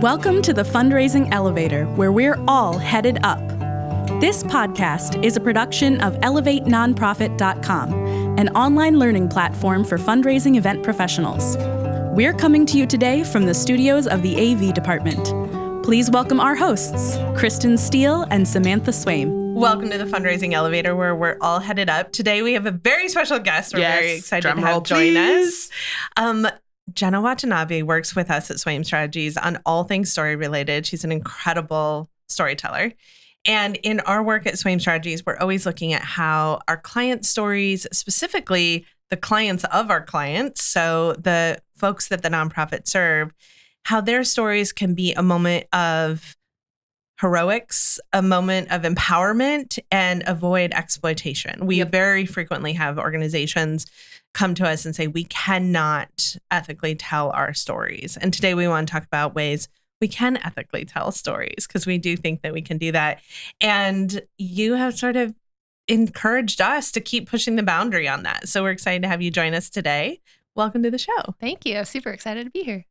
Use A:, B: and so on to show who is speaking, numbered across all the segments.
A: Welcome to the Fundraising Elevator, where we're all headed up. This podcast is a production of ElevateNonprofit.com, an online learning platform for fundraising event professionals. We're coming to you today from the studios of the AV department. Please welcome our hosts, Kristen Steele and Samantha Swaim.
B: Welcome to the Fundraising Elevator, where we're all headed up. Today we have a very special guest we're very excited to have join us. Jenna Watanabe works with us at Swaim Strategies on all things story related. She's an incredible storyteller. And in our work at Swaim Strategies, we're always looking at how our client stories, specifically the clients of our clients, so the folks that the nonprofit serve, how their stories can be a moment of heroics, a moment of empowerment, and avoid exploitation. We very frequently have organizations come to us and say, we cannot ethically tell our stories. And today we want to talk about ways we can ethically tell stories, because we do think that we can do that. And you have sort of encouraged us to keep pushing the boundary on that. So we're excited to have you join us today. Welcome to the show.
C: Thank you. I'm super excited to be here.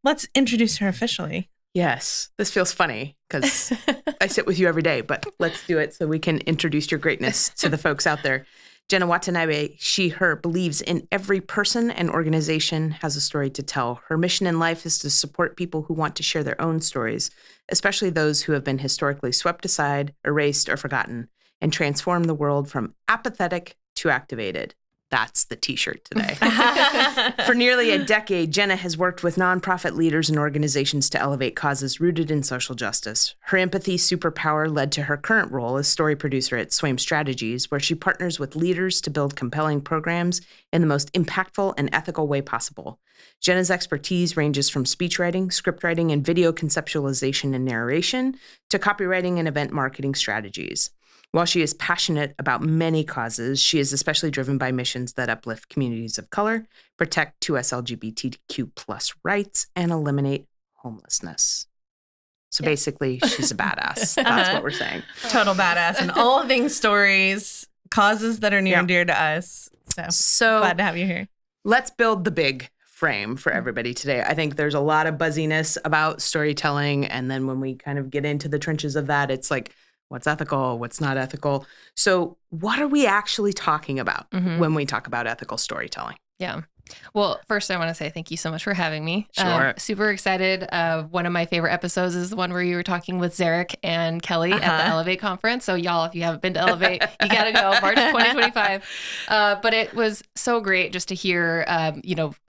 B: Let's introduce her officially.
D: Yes, this feels funny because I sit with you every day, but let's do it so we can introduce your greatness to the folks out there. Jenna Watanabe, she, her, believes in every person and organization has a story to tell. Her mission in life is to support people who want to share their own stories, especially those who have been historically swept aside, erased, or forgotten, and transform the world from apathetic to activated. That's the t-shirt today. For nearly a decade, Jenna has worked with nonprofit leaders and organizations to elevate causes rooted in social justice. Her empathy superpower led to her current role as story producer at Swaim Strategies, where she partners with leaders to build compelling programs in the most impactful and ethical way possible. Jenna's expertise ranges from speechwriting, script writing, and video conceptualization and narration to copywriting and event marketing strategies. While she is passionate about many causes, she is especially driven by missions that uplift communities of color, protect 2S LGBTQ plus rights, and eliminate homelessness. So basically, she's a badass. That's what we're saying.
B: Total badass. And all things stories, causes that are near and dear to us. So glad to have you here.
D: Let's build the big frame for everybody today. I think there's a lot of buzziness about storytelling. And then when we kind of get into the trenches of that, it's like, what's ethical? What's not ethical? So what are we actually talking about when we talk about ethical storytelling?
C: Yeah. Well, first, I want to say thank you so much for having me.
D: Sure.
C: Super excited. One of my favorite episodes is the one where you were talking with Zarek and Kelly at the Elevate conference. So y'all, if you haven't been to Elevate, you got to go, March 2025. But it was so great just to hear,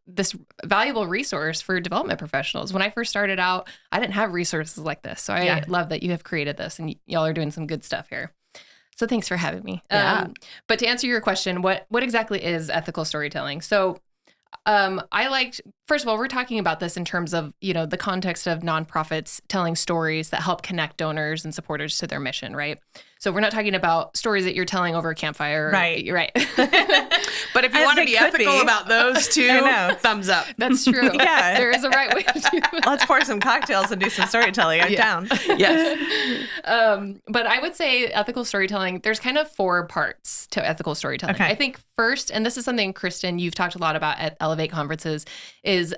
C: this valuable resource for development professionals. When I first started out, I didn't have resources like this. So I love that you have created this and y'all are doing some good stuff here. So thanks for having me. But to answer your question, what exactly is ethical storytelling? So first of all, we're talking about this in terms of, the context of nonprofits telling stories that help connect donors and supporters to their mission, right? So we're not talking about stories that you're telling over a campfire.
B: Right.
C: Right.
D: But if you want to be ethical about those two, thumbs up.
C: That's true.
B: Yeah.
C: There is a right way to do it.
B: Let's pour some cocktails and do some storytelling. I'm down.
D: Yes.
C: But I would say ethical storytelling, there's kind of 4 parts to ethical storytelling.
B: Okay.
C: I think first, and this is something, Kristen, you've talked a lot about at Elevate conferences, is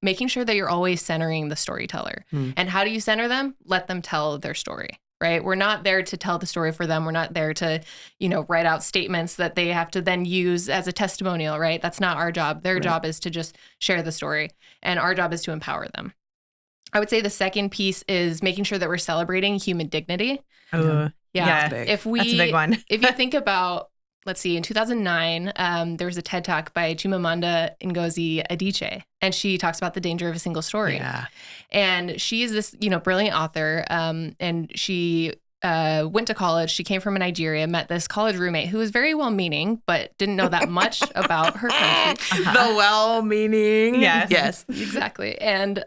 C: making sure that you're always centering the storyteller. And how do you center them? Let them tell their story. Right? We're not there to tell the story for them. We're not there to, write out statements that they have to then use as a testimonial, right? That's not our job. Their job is to just share the story. And our job is to empower them. I would say the second piece is making sure that we're celebrating human dignity.
B: Yeah.
C: That's a big one. If you think about, let's see, in 2009, there was a TED Talk by Chimamanda Ngozi Adichie, and she talks about the danger of a single story.
D: Yeah.
C: And she is this, brilliant author, and she went to college. She came from Nigeria, met this college roommate who was very well-meaning, but didn't know that much about her country.
D: The well-meaning.
B: Yes.
C: Exactly. And,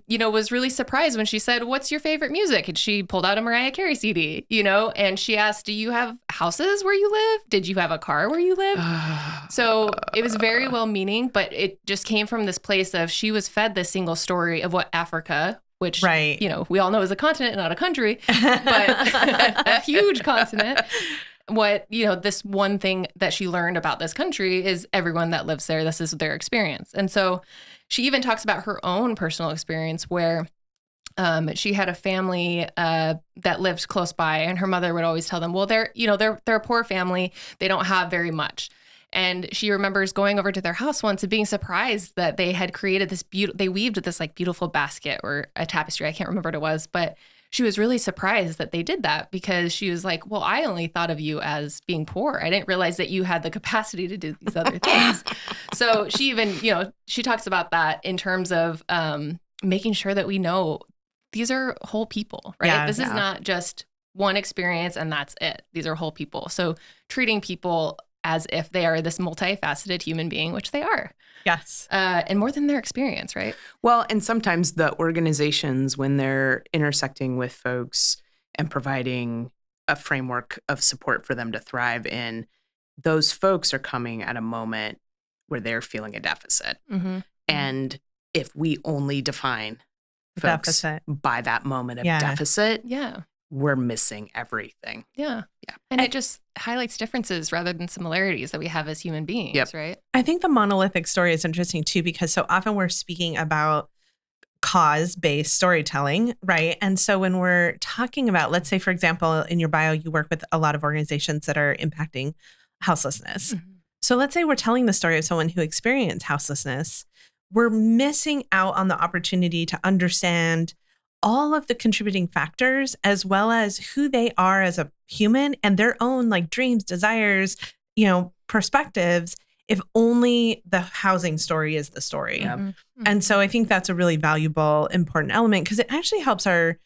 C: was really surprised when she said, "What's your favorite music?" And she pulled out a Mariah Carey CD, and she asked, "Do you have houses where you live? Did you have a car where you live?" So it was very well-meaning, but it just came from this place of she was fed this single story of what Africa, which, we all know is a continent, not a country, but a huge continent. What, this one thing that she learned about this country is everyone that lives there, this is their experience. And so she even talks about her own personal experience where She had a family that lived close by, and her mother would always tell them, well, they're a poor family. They don't have very much. And she remembers going over to their house once and being surprised that they had created this they weaved this like beautiful basket or a tapestry. I can't remember what it was, but she was really surprised that they did that, because she was like, well, I only thought of you as being poor. I didn't realize that you had the capacity to do these other things. So she even, she talks about that in terms of making sure that we know these are whole people, right?
B: Yeah,
C: this is not just one experience and that's it. These are whole people. So treating people as if they are this multifaceted human being, which they are.
B: Yes.
C: And more than their experience, right?
D: Well, and sometimes the organizations, when they're intersecting with folks and providing a framework of support for them to thrive in, those folks are coming at a moment where they're feeling a deficit.
C: Mm-hmm.
D: And if we only define folks by that moment of deficit, we're missing everything.
C: Yeah. And it just highlights differences rather than similarities that we have as human beings, right?
B: I think the monolithic story is interesting too, because so often we're speaking about cause-based storytelling, right? And so when we're talking about, let's say, for example, in your bio, you work with a lot of organizations that are impacting houselessness. Mm-hmm. So let's say we're telling the story of someone who experienced houselessness. We're missing out on the opportunity to understand all of the contributing factors, as well as who they are as a human and their own like dreams, desires, perspectives, if only the housing story is the story.
D: Yep.
C: Mm-hmm.
B: And so I think that's a really valuable, important element, because it actually helps our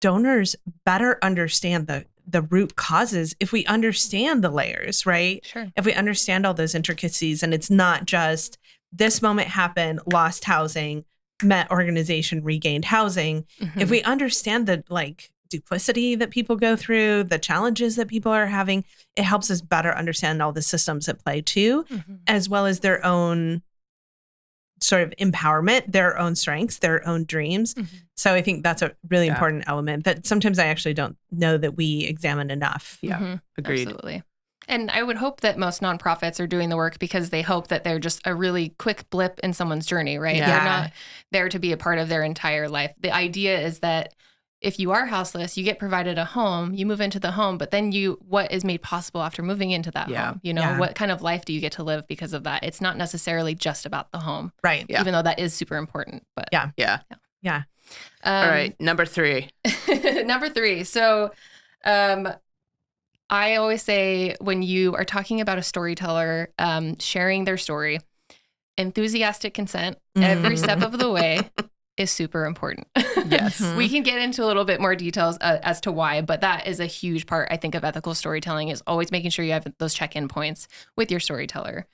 B: donors better understand the root causes if we understand the layers, right?
C: Sure.
B: If we understand all those intricacies, and it's not just this moment happened, lost housing, met organization, regained housing. Mm-hmm. If we understand the duplicity that people go through, the challenges that people are having, it helps us better understand all the systems at play too, mm-hmm. as well as their own sort of empowerment, their own strengths, their own dreams. Mm-hmm. So I think that's a really important element that sometimes I actually don't know that we examine enough.
D: Yeah,
C: mm-hmm.
D: Agreed.
C: Absolutely. And I would hope that most nonprofits are doing the work because they hope that they're just a really quick blip in someone's journey, right?
B: Yeah.
C: They're not there to be a part of their entire life. The idea is that if you are houseless, you get provided a home, you move into the home, but then what is made possible after moving into that home? What kind of life do you get to live because of that? It's not necessarily just about the home.
B: Right.
C: Yeah. Even though that is super important. But
B: Yeah.
D: All right. Number 3.
C: Number 3. So, I always say when you are talking about a storyteller sharing their story, enthusiastic consent every step of the way is super important.
D: Yes.
C: We can get into a little bit more details as to why, but that is a huge part, I think, of ethical storytelling, is always making sure you have those check-in points with your storyteller.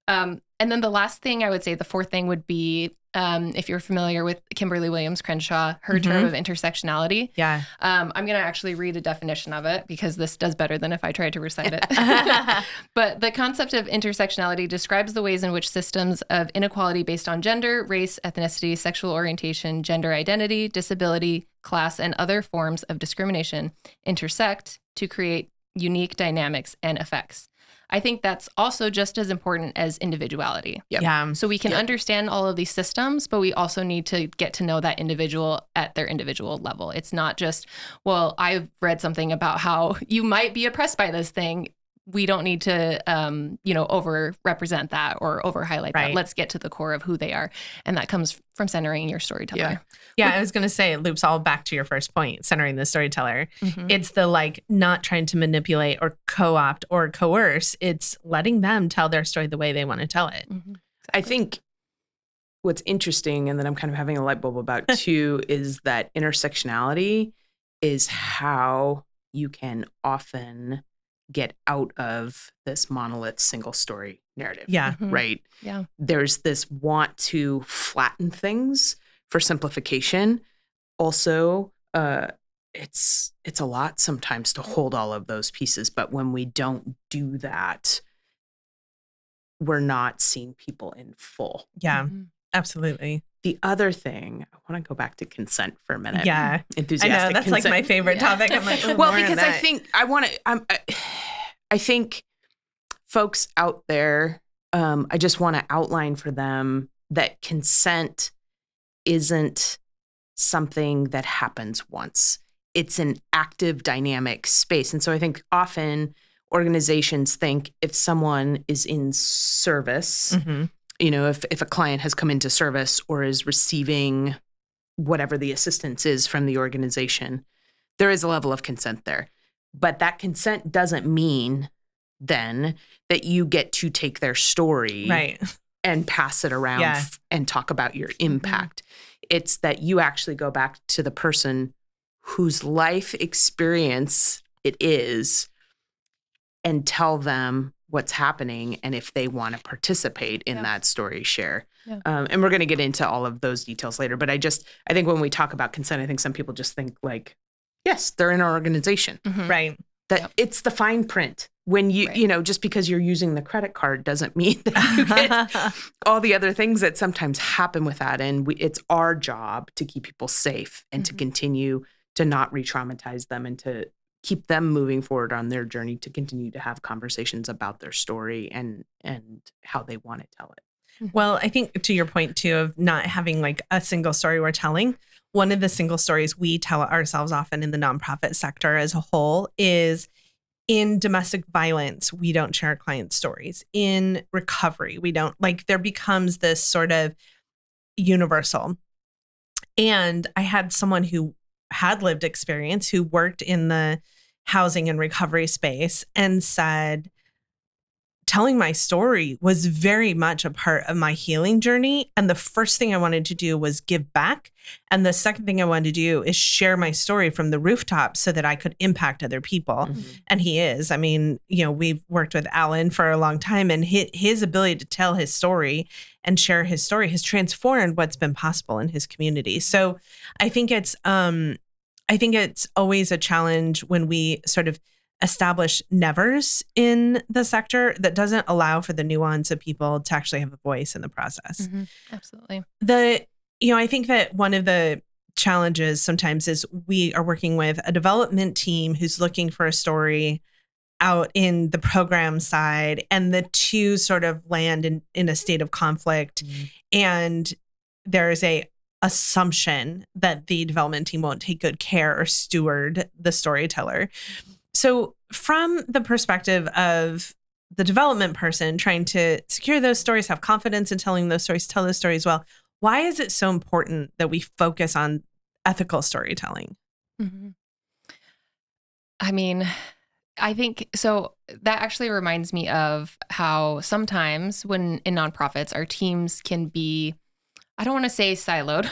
C: And then the last thing I would say, the fourth thing would be, if you're familiar with Kimberly Williams Crenshaw, her term of intersectionality.
B: Yeah.
C: I'm going to actually read a definition of it because this does better than if I tried to recite it. But the concept of intersectionality describes the ways in which systems of inequality based on gender, race, ethnicity, sexual orientation, gender identity, disability, class, and other forms of discrimination intersect to create unique dynamics and effects. I think that's also just as important as individuality.
D: Yep.
B: Yeah.
C: So we can understand all of these systems, but we also need to get to know that individual at their individual level. It's not just, well, I've read something about how you might be oppressed by this thing. We don't need to, over-represent that or over-highlight that. Let's get to the core of who they are. And that comes from centering your storyteller.
B: Yeah, I was going to say, it loops all back to your first point, centering the storyteller. Mm-hmm. It's the not trying to manipulate or co-opt or coerce. It's letting them tell their story the way they want to tell it.
C: Mm-hmm. Exactly.
D: I think what's interesting, and that I'm kind of having a light bulb about too, is that intersectionality is how you can often get out of this monolith single story narrative.
B: Yeah.
C: Mm-hmm.
D: Right.
C: Yeah.
D: There's this want to flatten things for simplification. Also, it's a lot sometimes to hold all of those pieces, but when we don't do that, we're not seeing people in full.
B: Yeah. Mm-hmm. Absolutely.
D: The other thing, I want to go back to consent for a minute.
B: Yeah.
D: Enthusiastic
B: I know, that's
D: consent.
B: my favorite topic. I'm like,
D: well, because I think folks out there, I just want to outline for them that consent isn't something that happens once. It's an active, dynamic space. And so I think often organizations think if someone is in service, if a client has come into service or is receiving whatever the assistance is from the organization, there is a level of consent there. But that consent doesn't mean then that you get to take their story and pass it around and talk about your impact. It's that you actually go back to the person whose life experience it is and tell them what's happening and if they want to participate in that story share. Yeah. And we're going to get into all of those details later. But I think when we talk about consent, I think some people just think like, yes, they're in our organization.
B: Right.
D: That it's the fine print. When just because you're using the credit card doesn't mean that you get all the other things that sometimes happen with that. And it's our job to keep people safe and to continue to not re-traumatize them and to keep them moving forward on their journey to continue to have conversations about their story and how they want to tell it.
B: Well, I think to your point too of not having like a single story we're telling, one of the single stories we tell ourselves often in the nonprofit sector as a whole is in domestic violence, we don't share client stories. In recovery, we don't, like there becomes this sort of universal. And I had someone who had lived experience who worked in the housing and recovery space and said, telling my story was very much a part of my healing journey. And the first thing I wanted to do was give back. And the second thing I wanted to do is share my story from the rooftop so that I could impact other people. And he is. I mean, we've worked with Alan for a long time, and his ability to tell his story and share his story has transformed what's been possible in his community. So I think it's always a challenge when we sort of establish nevers in the sector that doesn't allow for the nuance of people to actually have a voice in the process.
C: Absolutely.
B: I think that one of the challenges sometimes is we are working with a development team who's looking for a story out in the program side, and the two sort of land in a state of conflict. And there is a assumption that the development team won't take good care or steward the storyteller. So from the perspective of the development person trying to secure those stories, have confidence in telling those stories, tell those stories well, why is it so important that we focus on ethical storytelling?
C: I mean, I think so. That actually reminds me of how sometimes when in nonprofits, our teams can be, I don't want to say siloed,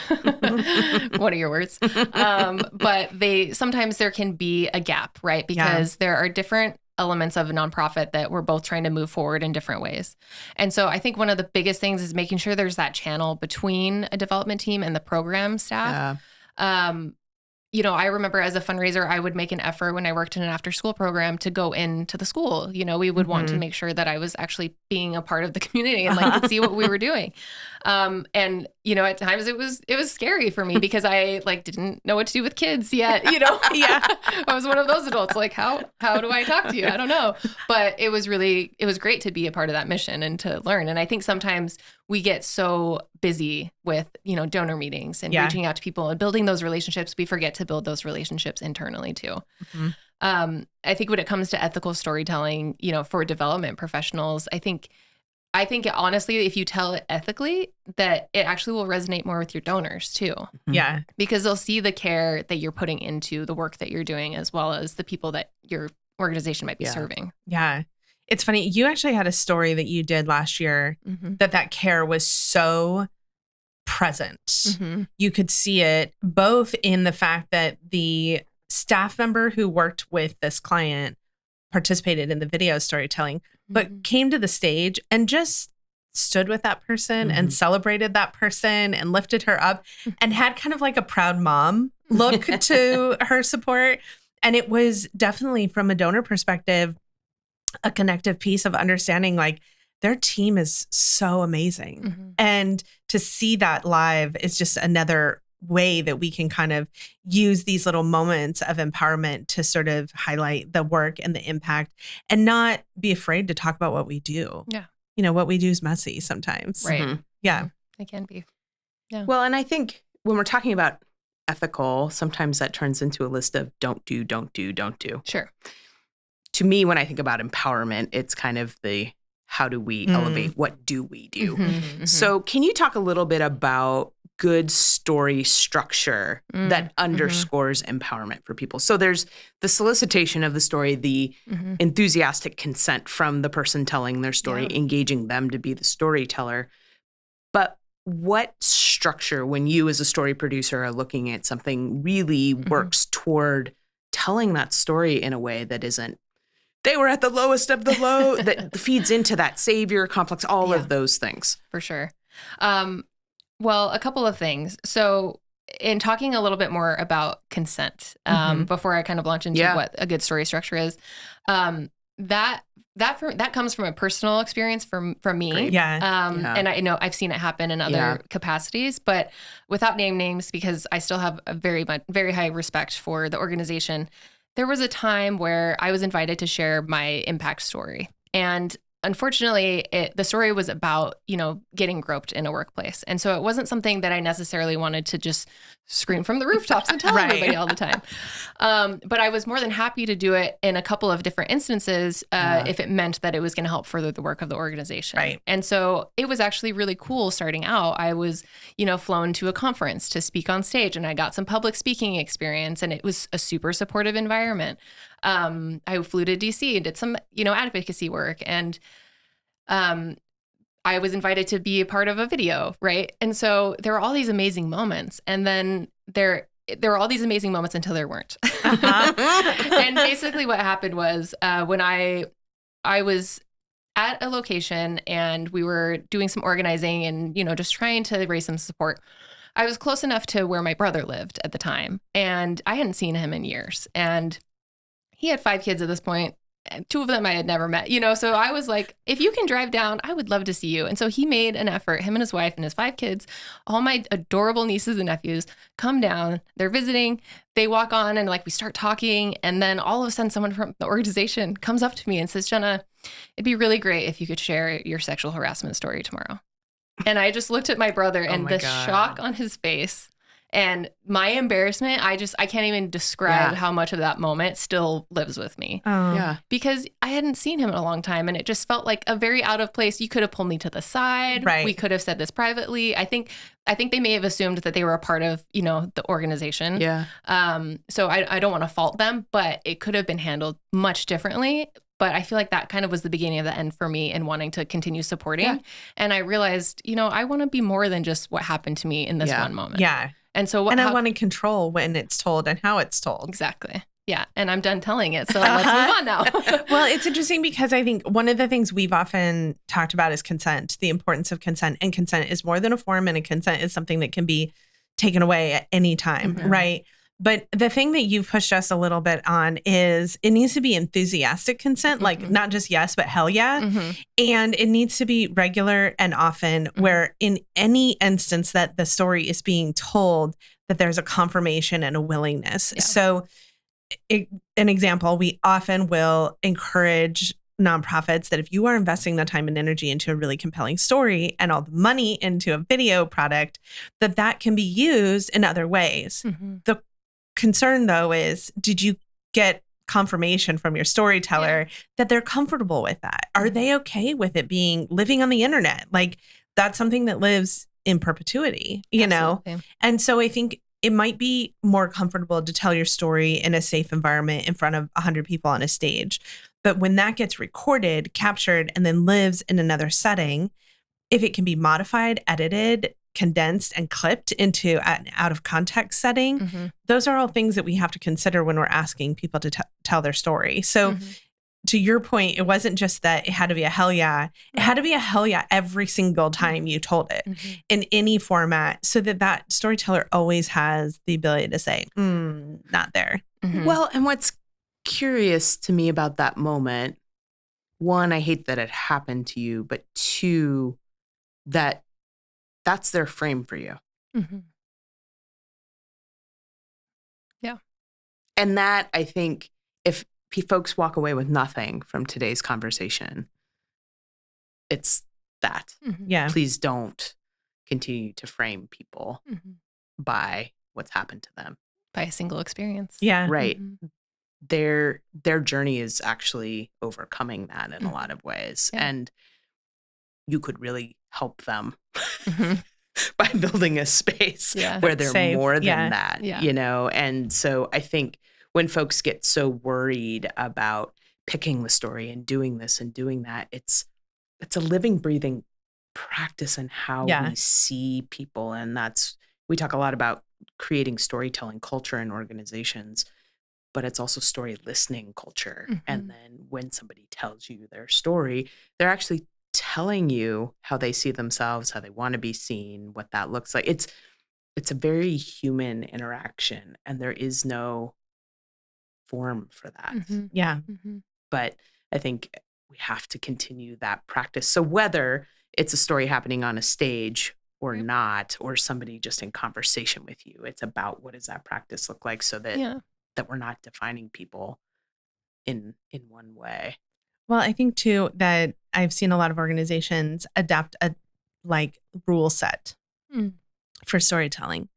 C: what are your words? But sometimes there can be a gap, right? Because there are different elements of a nonprofit that we're both trying to move forward in different ways. And so I think one of the biggest things is making sure there's that channel between a development team and the program staff. I remember as a fundraiser, I would make an effort when I worked in an after-school program to go into the school. We would want to make sure that I was actually being a part of the community and could see what we were doing. And at times it was scary for me because I didn't know what to do with kids yet. I was one of those adults. How do I talk to you? I don't know. But it was great to be a part of that mission and to learn. And I think sometimes we get so busy with, donor meetings and reaching out to people and building those relationships. We forget to build those relationships internally too. I think when it comes to ethical storytelling, for development professionals, I think honestly, if you tell it ethically, that it actually will resonate more with your donors too.
B: Yeah.
C: Because they'll see the care that you're putting into the work that you're doing, as well as the people that your organization might be serving.
B: Yeah. It's funny. You actually had a story that you did last year that care was so present. You could see it both in the fact that the staff member who worked with this client participated in the video storytelling, but came to the stage and just stood with that person and celebrated that person and lifted her up and had kind of like a proud mom look to her support. And it was definitely, from a donor perspective, a connective piece of understanding their team is so amazing. And to see that live is just another way that we can kind of use these little moments of empowerment to sort of highlight the work and the impact and not be afraid to talk about what we do.
C: Yeah.
B: What we do is messy sometimes.
C: Right.
B: Yeah.
C: It can be. Yeah.
D: Well, and I think when we're talking about ethical, sometimes that turns into a list of don't do, don't do, don't do.
C: Sure.
D: To me, when I think about empowerment, it's kind of the how do we elevate? What do we do? So can you talk a little bit about good story structure that underscores empowerment for people? So there's the solicitation of the story, the enthusiastic consent from the person telling their story, engaging them to be the storyteller. But what structure, when you as a story producer are looking at something, really works toward telling that story in a way that isn't, they were at the lowest of the low, that feeds into that savior complex, all of those things?
C: For sure. Well, a couple of things. So in talking a little bit more about consent, before I kind of launch into what a good story structure is, that comes from a personal experience from me. And I know I've seen it happen in other capacities, but without name names, because I still have a very high respect for the organization. There was a time where I was invited to share my impact story. And unfortunately, the story was about, getting groped in a workplace. And so it wasn't something that I necessarily wanted to just scream from the rooftops and tell everybody all the time. But I was more than happy to do it in a couple of different instances if it meant that it was going to help further the work of the organization. Right. And so it was actually really cool starting out. I was, flown to a conference to speak on stage, and I got some public speaking experience, and it was a super supportive environment. I flew to DC and did some, advocacy work, and I was invited to be a part of a video, right? And so there were all these amazing moments, and then there were all these amazing moments until there weren't. And basically what happened was when I was at a location and we were doing some organizing and, just trying to raise some support, I was close enough to where my brother lived at the time, and I hadn't seen him in years. And he had 5 kids at this point. And 2 of them I had never met, so I was like, if you can drive down, I would love to see you. And so he made an effort, him and his wife and his 5 kids, all my adorable nieces and nephews come down. They're visiting. They walk on and we start talking. And then all of a sudden someone from the organization comes up to me and says, Jenna, it'd be really great if you could share your sexual harassment story tomorrow. And I just looked at my brother and the shock on his face. And my embarrassment, I can't even describe how much of that moment still lives with me. Because I hadn't seen him in a long time, and it just felt like a very out of place. You could have pulled me to the side. Right. We could have said this privately. I think they may have assumed that they were a part of, the organization. Yeah. So I don't want to fault them, but it could have been handled much differently. But I feel like that kind of was the beginning of the end for me in wanting to continue supporting. Yeah. And I realized, I want to be more than just what happened to me in this one moment. Yeah. And so
B: I want to control when it's told and how it's told.
C: Exactly. Yeah. And I'm done telling it. So let's move on now.
B: Well, it's interesting because I think one of the things we've often talked about is consent, the importance of consent. And consent is more than a form, and a consent is something that can be taken away at any time, right? But the thing that you've pushed us a little bit on is it needs to be enthusiastic consent, like not just yes, but hell yeah. And it needs to be regular and often, where in any instance that the story is being told, that there's a confirmation and a willingness. Yeah. So an example, we often will encourage nonprofits that if you are investing the time and energy into a really compelling story and all the money into a video product, that can be used in other ways. The concern, though, is did you get confirmation from your storyteller that they're comfortable with that? Are they okay with it living on the internet? That's something that lives in perpetuity, you know? And so I think it might be more comfortable to tell your story in a safe environment in front of 100 people on a stage. But when that gets recorded, captured, and then lives in another setting, if it can be modified, edited, condensed, and clipped into an out of context setting, those are all things that we have to consider when we're asking people to tell their story. So to your point, it wasn't just that it had to be a hell yeah. It had to be a hell yeah every single time you told it in any format, so that storyteller always has the ability to say, not there.
D: Well, and what's curious to me about that moment, 1, I hate that it happened to you, but 2, that's their frame for you.
C: Yeah.
D: And that, I think, if folks walk away with nothing from today's conversation, it's that.
B: Yeah.
D: Please don't continue to frame people by what's happened to them
C: by a single experience.
B: Yeah.
D: Right. Their journey is actually overcoming that in a lot of ways.
C: Yeah.
D: And you could really help them by building a space where they're more than that, you know? And so I think when folks get so worried about picking the story and doing this and doing that, it's a living, breathing practice in how we see people. And we talk a lot about creating storytelling culture in organizations, but it's also story listening culture. And then when somebody tells you their story, they're actually telling you how they see themselves, how they want to be seen, what that looks like. It's a very human interaction, and there is no form for that.
B: Yeah.
D: But I think we have to continue that practice. So whether it's a story happening on a stage or not, or somebody just in conversation with you, it's about what does that practice look like so that that we're not defining people in one way.
B: Well, I think too that I've seen a lot of organizations adopt a rule set for storytelling.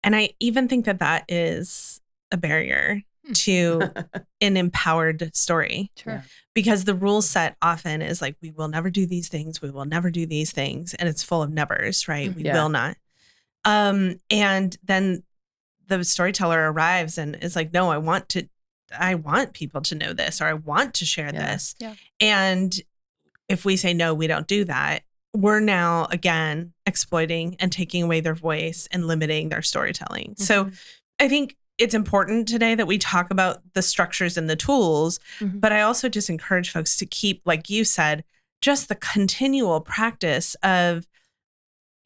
B: And I even think that is a barrier to an empowered story.
C: Sure.
B: Because the rule set often is like, we will never do these things. We will never do these things. And it's full of nevers, right? We will not. And then the storyteller arrives and is like, no, I want people to know this, or I want to share this. Yeah. And if we say, no, we don't do that, we're now again exploiting and taking away their voice and limiting their storytelling. So I think it's important today that we talk about the structures and the tools, but I also just encourage folks to keep, like you said, just the continual practice of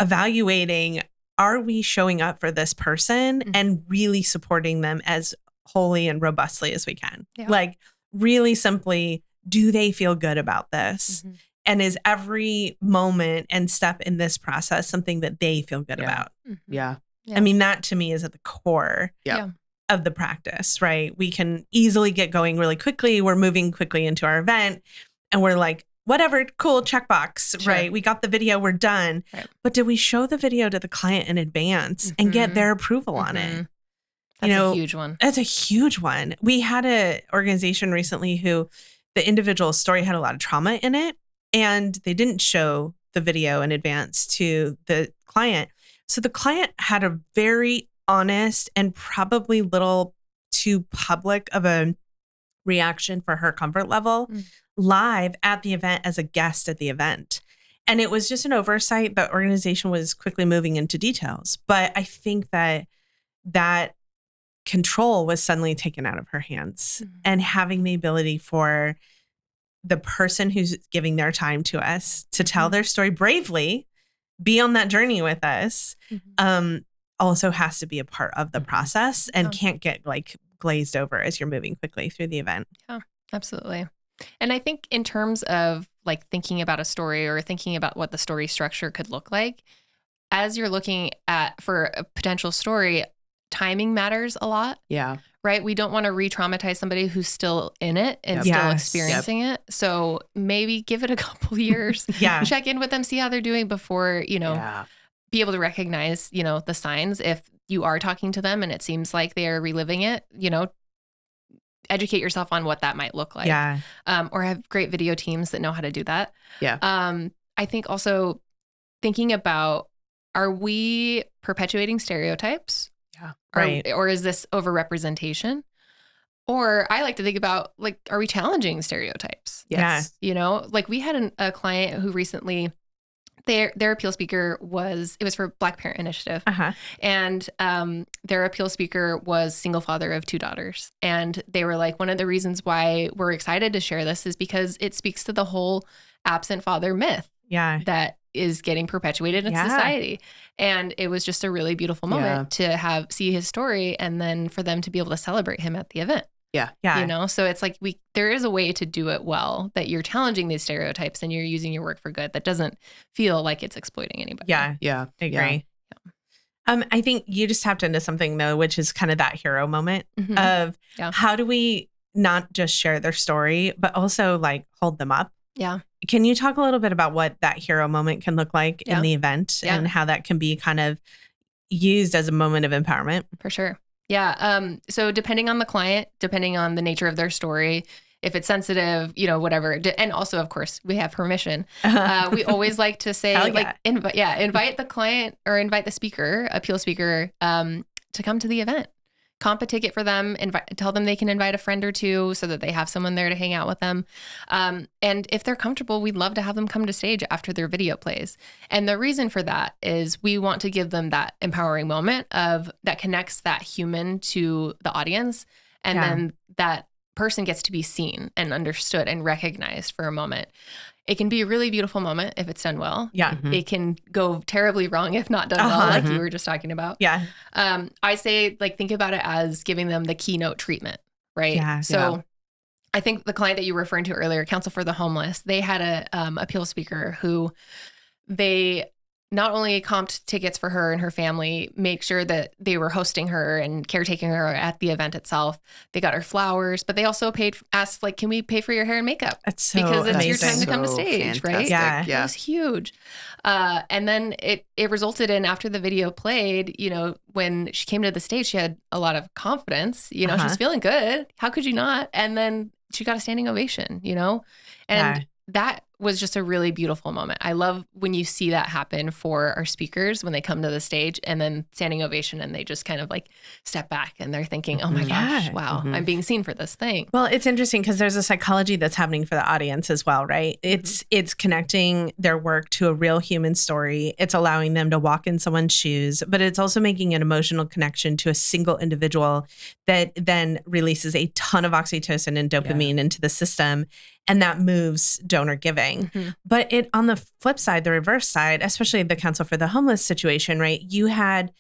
B: evaluating, are we showing up for this person and really supporting them as wholly and robustly as we can? Yeah. Like really simply, do they feel good about this? And is every moment and step in this process something that they feel good about?
D: Yeah.
B: I mean, that to me is at the core of the practice, right? We can easily get going really quickly. We're moving quickly into our event and we're like, whatever, cool, checkbox, right? We got the video, we're done. Right. But did we show the video to the client in advance and get their approval on it?
C: That's a huge one.
B: That's a huge one. We had an organization recently who the individual story had a lot of trauma in it, and they didn't show the video in advance to the client. So the client had a very honest and probably little too public of a reaction for her comfort level live at the event as a guest at the event. And it was just an oversight. The organization was quickly moving into details. But I think that control was suddenly taken out of her hands, and having the ability for the person who's giving their time to us to tell their story bravely, be on that journey with us, also has to be a part of the process and can't get like glazed over as you're moving quickly through the event.
C: Yeah, absolutely. And I think in terms of like thinking about a story or thinking about what the story structure could look like, as you're looking at for a potential story, timing matters a lot.
D: Yeah.
C: Right? We don't want to re-traumatize somebody who's still in it and still experiencing it. So maybe give it a couple years. Check in with them, see how they're doing before, be able to recognize, the signs. If you are talking to them and it seems like they're reliving it, educate yourself on what that might look like. Yeah. Or have great video teams that know how to do that.
D: Yeah.
C: I think also thinking about, are we perpetuating stereotypes?
B: Yeah. Right.
C: Or is this overrepresentation? Or I like to think about, like, are we challenging stereotypes?
B: Yes.
C: Like we had a client who recently, their appeal speaker was for Black Parent Initiative. And their appeal speaker was single father of 2 daughters. And they were like, one of the reasons why we're excited to share this is because it speaks to the whole absent father myth that is getting perpetuated in society. And it was just a really beautiful moment to see his story and then for them to be able to celebrate him at the event.
B: Yeah.
C: So it's like there is a way to do it well, that you're challenging these stereotypes and you're using your work for good. That doesn't feel like it's exploiting anybody.
B: Yeah. I agree. I think you just tapped into something though, which is kind of that hero moment of how do we not just share their story, but also like hold them up.
C: Yeah.
B: Can you talk a little bit about what that hero moment can look like in the event and how that can be kind of, used as a moment of empowerment.
C: For sure. Yeah. So depending on the client, depending on the nature of their story, if it's sensitive, whatever. And also, of course, we have permission. We always like to say, invite the client or invite the speaker, appeal speaker, to come to the event. Comp a ticket for them, tell them they can invite a friend or two so that they have someone there to hang out with them. And if they're comfortable, we'd love to have them come to stage after their video plays. And the reason for that is we want to give them that empowering moment that connects that human to the audience. And then that person gets to be seen and understood and recognized for a moment. It can be a really beautiful moment if it's done well.
B: Yeah.
C: It can go terribly wrong if not done well, like you were just talking about.
B: Yeah.
C: I say, think about it as giving them the keynote treatment, right?
B: Yeah.
C: So I think the client that you were referring to earlier, Council for the Homeless, they had a appeal speaker who they not only comped tickets for her and her family, make sure that they were hosting her and caretaking her at the event itself. They got her flowers, but they also asked, can we pay for your hair and makeup?
B: That's so
C: because it's
B: amazing.
C: your time to come to stage,
D: Fantastic.
C: right?
B: Yeah.
C: It was huge. And then it resulted in, after the video played, when she came to the stage, she had a lot of confidence, she was feeling good. How could you not? And then she got a standing ovation, and that was just a really beautiful moment. I love when you see that happen for our speakers when they come to the stage and then standing ovation, and they just kind of step back and they're thinking, oh my gosh, wow, I'm being seen for this thing.
B: Well, it's interesting because there's a psychology that's happening for the audience as well, right? It's connecting their work to a real human story. It's allowing them to walk in someone's shoes, but it's also making an emotional connection to a single individual that then releases a ton of oxytocin and dopamine into the system. And that moves donor giving. But on the flip side, the reverse side, especially the Council for the Homeless situation, right? You had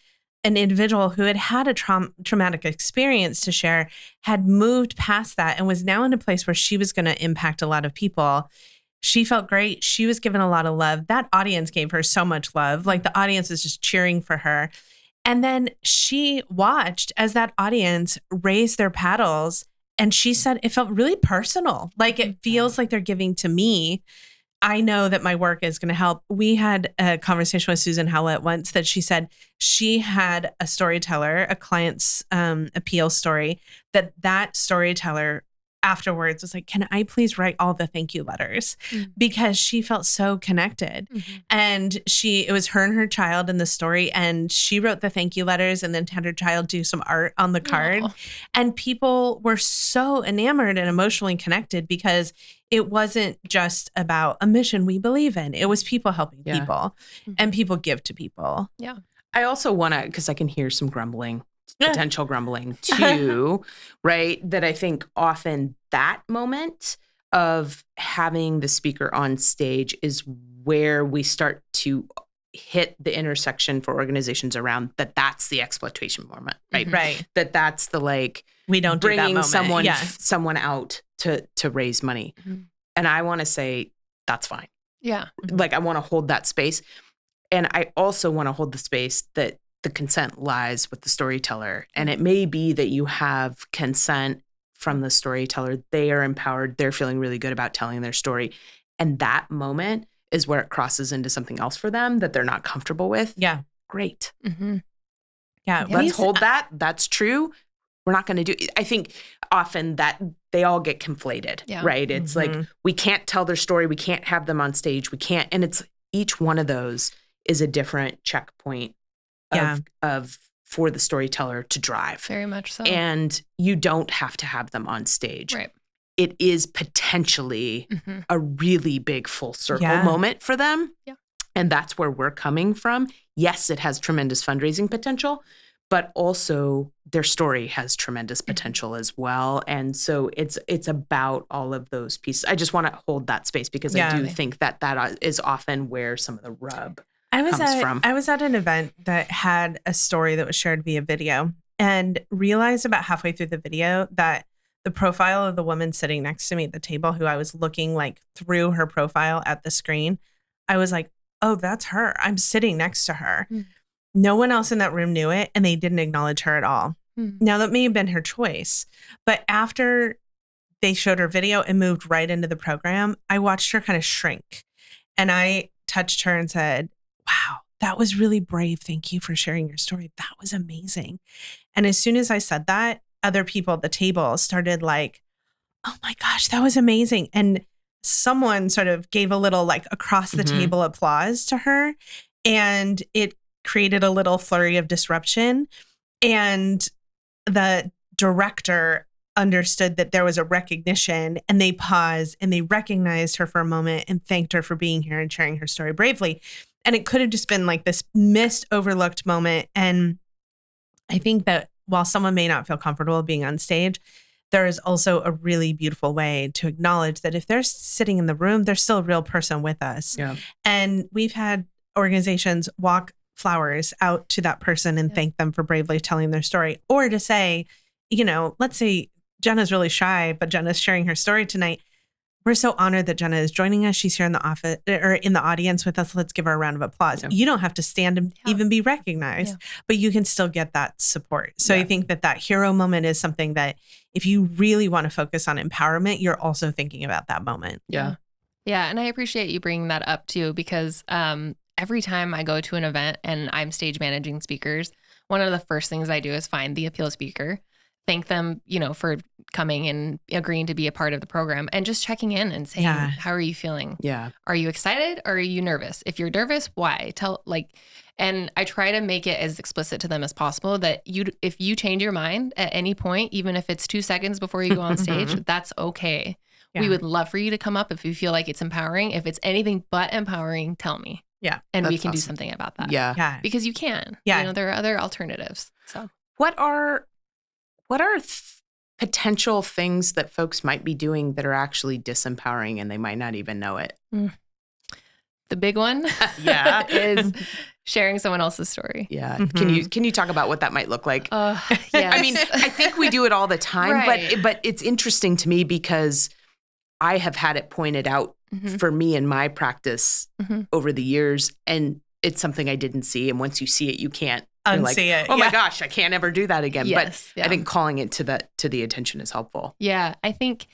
B: an individual who had a traumatic experience to share, had moved past that and was now in a place where she was going to impact a lot of people. She felt great. She was given a lot of love. That audience gave her so much love. The audience was just cheering for her. And then she watched as that audience raised their paddles. And she said it felt really personal. It feels like they're giving to me. I know that my work is going to help. We had a conversation with Susan Howlett once that she said she had a storyteller, a client's appeal story, that storyteller afterwards was like, can I please write all the thank you letters? Because she felt so connected. And it was her and her child in the story. And she wrote the thank you letters and then had her child do some art on the card. And people were so enamored and emotionally connected because it wasn't just about a mission we believe in. It was people helping people and people give to people.
C: Yeah.
D: I also want to, because I can hear some potential grumbling too, right? That I think often that moment of having the speaker on stage is where we start to hit the intersection for organizations around that's the exploitation moment, right?
B: Right.
D: That's the
B: we don't
D: bringing
B: do that moment.
D: someone out to raise money. And I want to say that's fine.
C: Yeah.
D: I want to hold that space. And I also want to hold the space that the consent lies with the storyteller. And it may be that you have consent from the storyteller. They are empowered. They're feeling really good about telling their story. And that moment is where it crosses into something else for them that they're not comfortable with.
B: Yeah.
D: Great.
B: Yeah.
D: Let's hold that. That's true. We're not going to do – I think often that they all get conflated, right? It's we can't tell their story. We can't have them on stage. We can't – and it's each one of those is a different checkpoint of for the storyteller to drive.
C: Very much so.
D: And you don't have to have them on stage.
C: Right.
D: It is potentially a really big full circle moment for them.
C: Yeah.
D: And that's where we're coming from. Yes, it has tremendous fundraising potential, but also their story has tremendous potential as well. And so it's about all of those pieces. I just want to hold that space because I do think that is often where some of the rub comes from.
B: I was at an event that had a story that was shared via video and realized about halfway through the video that the profile of the woman sitting next to me at the table, who I was looking through her profile at the screen, I was like, oh, that's her. I'm sitting next to her. No one else in that room knew it, and they didn't acknowledge her at all. Now, that may have been her choice, but after they showed her video and moved right into the program, I watched her kind of shrink. And I touched her and said, wow, that was really brave. Thank you for sharing your story. That was amazing. And as soon as I said that, other people at the table started like, oh my gosh, that was amazing. And someone sort of gave a little like across the table applause to her. And it created a little flurry of disruption. And the director understood that there was a recognition, and they paused and they recognized her for a moment and thanked her for being here and sharing her story bravely. And it could have just been like this missed, overlooked moment. And I think that while someone may not feel comfortable being on stage, there is also a really beautiful way to acknowledge that if they're sitting in the room, they're still a real person with us. Yeah. And we've had organizations walk flowers out to that person and thank them for bravely telling their story, or to say, let's say Jenna's really shy, but Jenna's sharing her story tonight. We're so honored that Jenna is joining us. She's here in the office or in the audience with us. Let's give her a round of applause. Yeah. You don't have to stand and even be recognized, but you can still get that support. So I think that hero moment is something that if you really want to focus on empowerment, you're also thinking about that moment.
C: Yeah. Yeah. And I appreciate you bringing that up too, because every time I go to an event and I'm stage managing speakers, one of the first things I do is find the appeal speaker, thank them, for coming and agreeing to be a part of the program, and just checking in and saying, how are you feeling? Yeah. Are you excited or are you nervous? If you're nervous, why? And I try to make it as explicit to them as possible that if you change your mind at any point, even if it's 2 seconds before you go on stage, that's okay. Yeah. We would love for you to come up if you feel like it's empowering. If it's anything but empowering, tell me. Yeah. And we can do something about that. Yeah. Because you can. Yeah. There are other alternatives. So
D: what are potential things that folks might be doing that are actually disempowering and they might not even know it?
C: The big one is sharing someone else's story.
D: Yeah. Can you talk about what that might look like? Yes. I mean, I think we do it all the time, right. but it's interesting to me because I have had it pointed out for me in my practice over the years, and it's something I didn't see. And once you see it, you can't
B: unsee it.
D: Oh my gosh, I can't ever do that again. Yes, but I think calling it to the attention is helpful.
C: Yeah, I think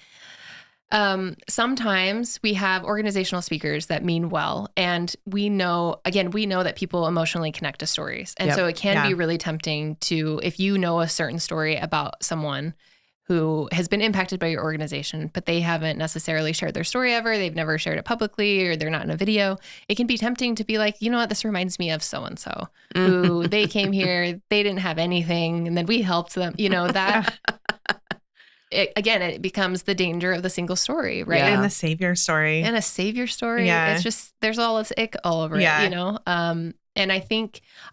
C: sometimes we have organizational speakers that mean well, and we know that people emotionally connect to stories. And so it can be really tempting to, if you know a certain story about someone who has been impacted by your organization, but they haven't necessarily shared their story ever, they've never shared it publicly, or they're not in a video, it can be tempting to be like, you know what, this reminds me of so-and-so, who they came here, they didn't have anything, and then we helped them, that... It becomes the danger of the single story, right?
B: And the savior story.
C: And a savior story. Yeah. It's just, there's all this ick all over it, And I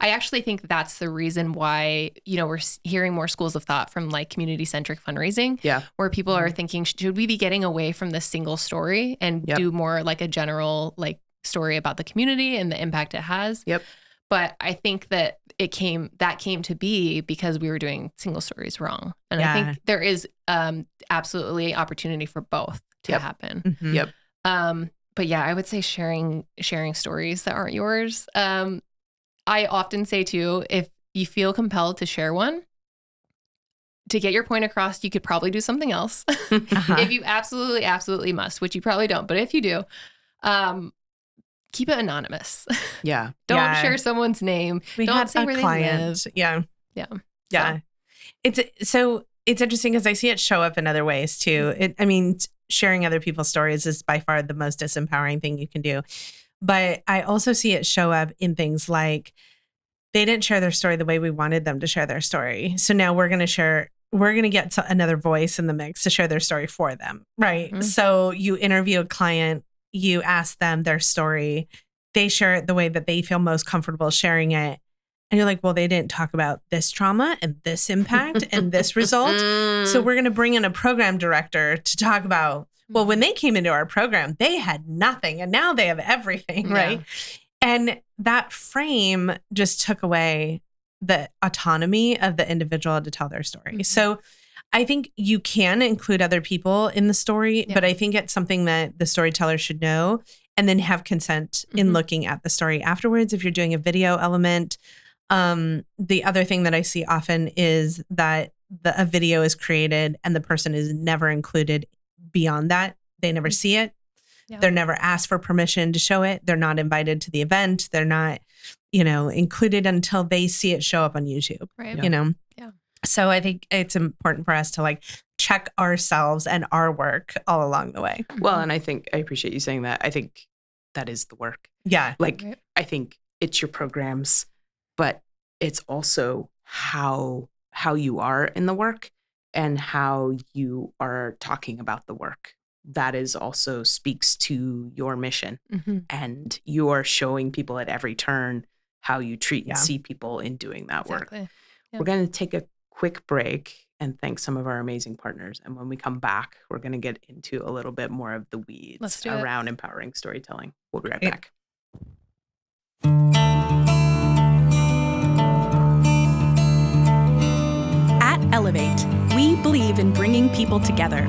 C: actually think that's the reason why, we're hearing more schools of thought from like community-centric fundraising, where people are thinking, should we be getting away from the single story and do more like a general like story about the community and the impact it has? Yep. But I think that came to be because we were doing single stories wrong. And I think there is absolutely opportunity for both to happen. Yep. But I would say sharing stories that aren't yours. I often say too, if you feel compelled to share one, to get your point across, you could probably do something else. If you absolutely, absolutely must, which you probably don't, but if you do, keep it anonymous. Yeah. Don't share someone's name. Don't say where they live.
B: Yeah. So it's interesting because I see it show up in other ways too. Sharing other people's stories is by far the most disempowering thing you can do. But I also see it show up in things like they didn't share their story the way we wanted them to share their story. So now we're going to get another voice in the mix to share their story for them. Right. Mm-hmm. So you interview a client, you ask them their story, they share it the way that they feel most comfortable sharing it. And you're like, well, they didn't talk about this trauma and this impact and this result. So we're going to bring in a program director to talk about, well, when they came into our program, they had nothing and now they have everything, right? And that frame just took away the autonomy of the individual to tell their story. Mm-hmm. So I think you can include other people in the story, but I think it's something that the storyteller should know and then have consent in looking at the story afterwards. If you're doing a video element, the other thing that I see often is that a video is created and the person is never included beyond that. They never see it.
C: Yeah.
B: They're never asked for permission to show it. They're not invited to the event. They're not, included until they see it show up on YouTube.
C: Right.
B: Yeah. So I think it's important for us to check ourselves and our work all along the way.
D: Well, and I appreciate you saying that. I think that is the work.
B: Yeah.
C: Right.
D: I think it's your programs, but it's also how you are in the work and how you are talking about the work. That is also speaks to your mission. And you are showing people at every turn how you treat and see people in doing that work.
C: Yeah.
D: We're going to take a quick break and thank some of our amazing partners. And when we come back, we're going to get into a little bit more of the weeds around empowering storytelling. We'll be right back.
A: At Elevate, we believe in bringing people together.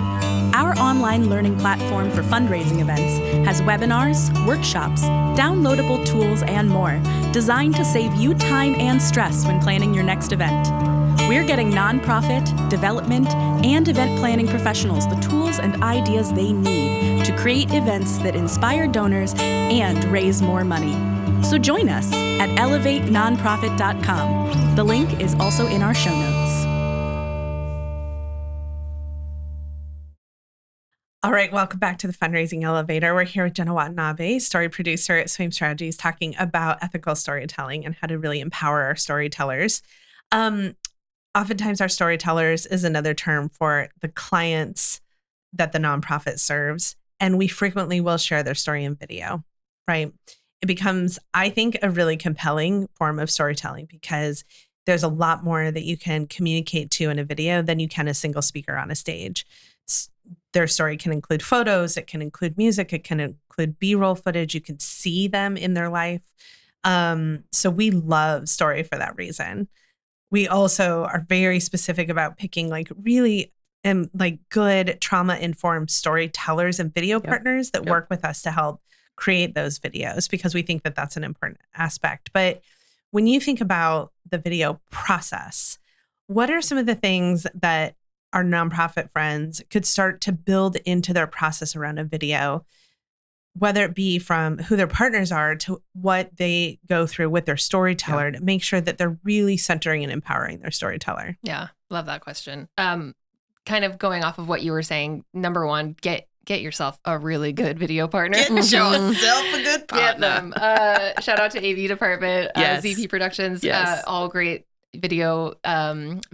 A: Our online learning platform for fundraising events has webinars, workshops, downloadable tools, and more designed to save you time and stress when planning your next event. We're getting nonprofit, development, and event planning professionals the tools and ideas they need to create events that inspire donors and raise more money. So join us at elevatenonprofit.com. The link is also in our show notes.
B: All right, welcome back to the Fundraising Elevator. We're here with Jenna Watanabe, story producer at Swaim Strategies, talking about ethical storytelling and how to really empower our storytellers. Oftentimes, our storytellers is another term for the clients that the nonprofit serves, and we frequently will share their story in video, right? It becomes, I think, a really compelling form of storytelling because there's a lot more that you can communicate to in a video than you can a single speaker on a stage. Their story can include photos, it can include music, it can include B-roll footage. You can see them in their life. So we love story for that reason. We also are very specific about picking really good trauma-informed storytellers and video partners that work with us to help create those videos because we think that that's an important aspect. But when you think about the video process, what are some of the things that our nonprofit friends could start to build into their process around a video, whether it be from who their partners are to what they go through with their storyteller to make sure that they're really centering and empowering their storyteller?
C: Yeah, love that question. Kind of going off of what you were saying, number one, get yourself a really good video partner.
B: Get yourself a good partner.
C: Get them. Shout out to AV department, ZP Productions, all great video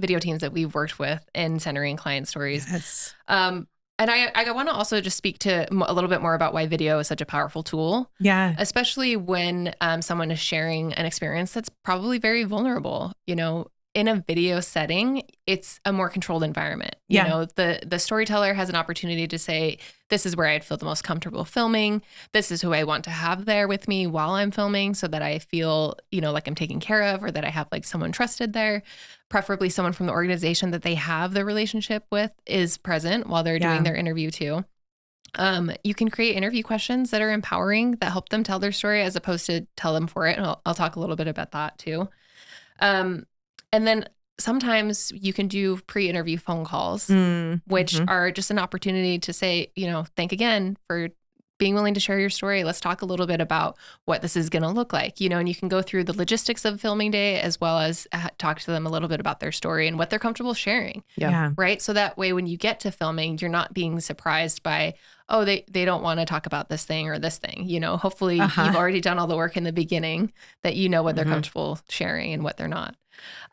C: teams that we've worked with in centering client stories.
B: Yes.
C: And I want to also just speak to a little bit more about why video is such a powerful tool.
B: Yeah.
C: Especially when someone is sharing an experience that's probably very vulnerable. In a video setting, it's a more controlled environment. The storyteller has an opportunity to say, this is where I'd feel the most comfortable filming. This is who I want to have there with me while I'm filming so that I feel, like I'm taken care of or that I have someone trusted there. Preferably someone from the organization that they have the relationship with is present while they're doing their interview too. You can create interview questions that are empowering, that help them tell their story as opposed to tell them for it. And I'll talk a little bit about that too. And then sometimes you can do pre-interview phone calls, which are just an opportunity to say, thank again for being willing to share your story. Let's talk a little bit about what this is going to look like, and you can go through the logistics of filming day as well as talk to them a little bit about their story and what they're comfortable sharing.
B: Yeah.
C: Right. So that way, when you get to filming, you're not being surprised by, oh, they don't want to talk about this thing or this thing. Hopefully you've already done all the work in the beginning that what they're comfortable sharing and what they're not.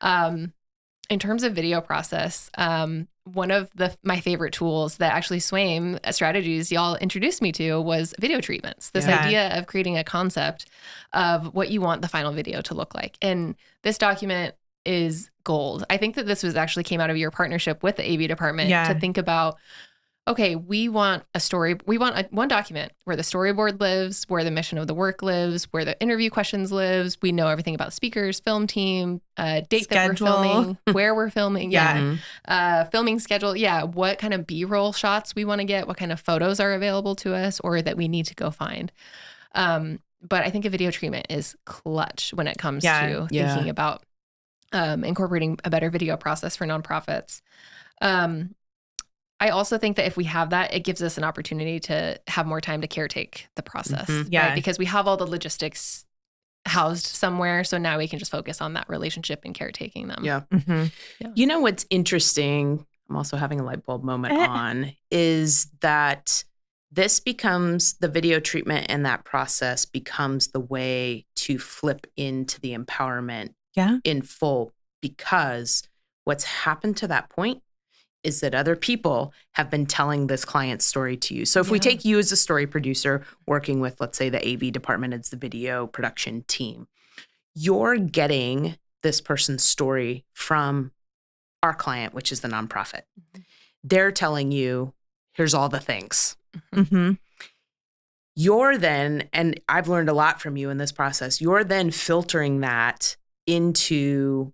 C: In terms of video process, one of my favorite tools that actually Swaim Strategies y'all introduced me to was video treatments. This idea of creating a concept of what you want the final video to look like. And this document is gold. I think that this came out of your partnership with the AV department to think about, okay, we want a story. We want one document where the storyboard lives, where the mission of the work lives, where the interview questions lives. We know everything about speakers, film team, date that we're filming, where we're filming. Filming schedule. Yeah. What kind of B-roll shots we want to get, what kind of photos are available to us or that we need to go find. But I think a video treatment is clutch when it comes to thinking about incorporating a better video process for nonprofits. I also think that if we have that, it gives us an opportunity to have more time to caretake the process.
B: Yeah.
C: Right? Because we have all the logistics housed somewhere. So now we can just focus on that relationship and caretaking them.
D: Yeah.
C: Yeah.
D: You know what's interesting, I'm also having a light bulb moment on, is that this becomes the video treatment, and that process becomes the way to flip into the empowerment in full, because what's happened to that point is that other people have been telling this client's story to you. So if we take you as a story producer working with, let's say, the AV department, it's the video production team, you're getting this person's story from our client, which is the nonprofit. They're telling you, here's all the things. You're then, and I've learned a lot from you in this process, you're then filtering that into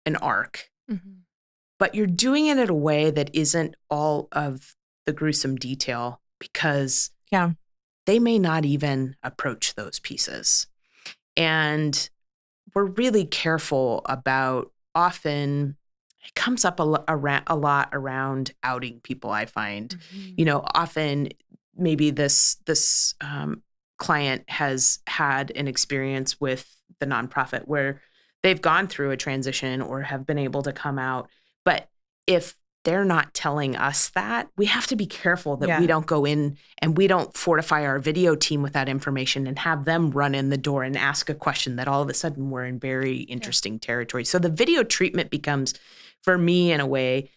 D: an arc. But you're doing it in a way that isn't all of the gruesome detail, because they may not even approach those pieces. And we're really careful about, often it comes up a lot around outing people, I find. You know, often maybe this client has had an experience with the nonprofit where they've gone through a transition or have been able to come out. But if they're not telling us that, we have to be careful that we don't go in and we don't fortify our video team with that information and have them run in the door and ask a question that all of a sudden we're in very interesting territory. So the video treatment becomes, for me, in a way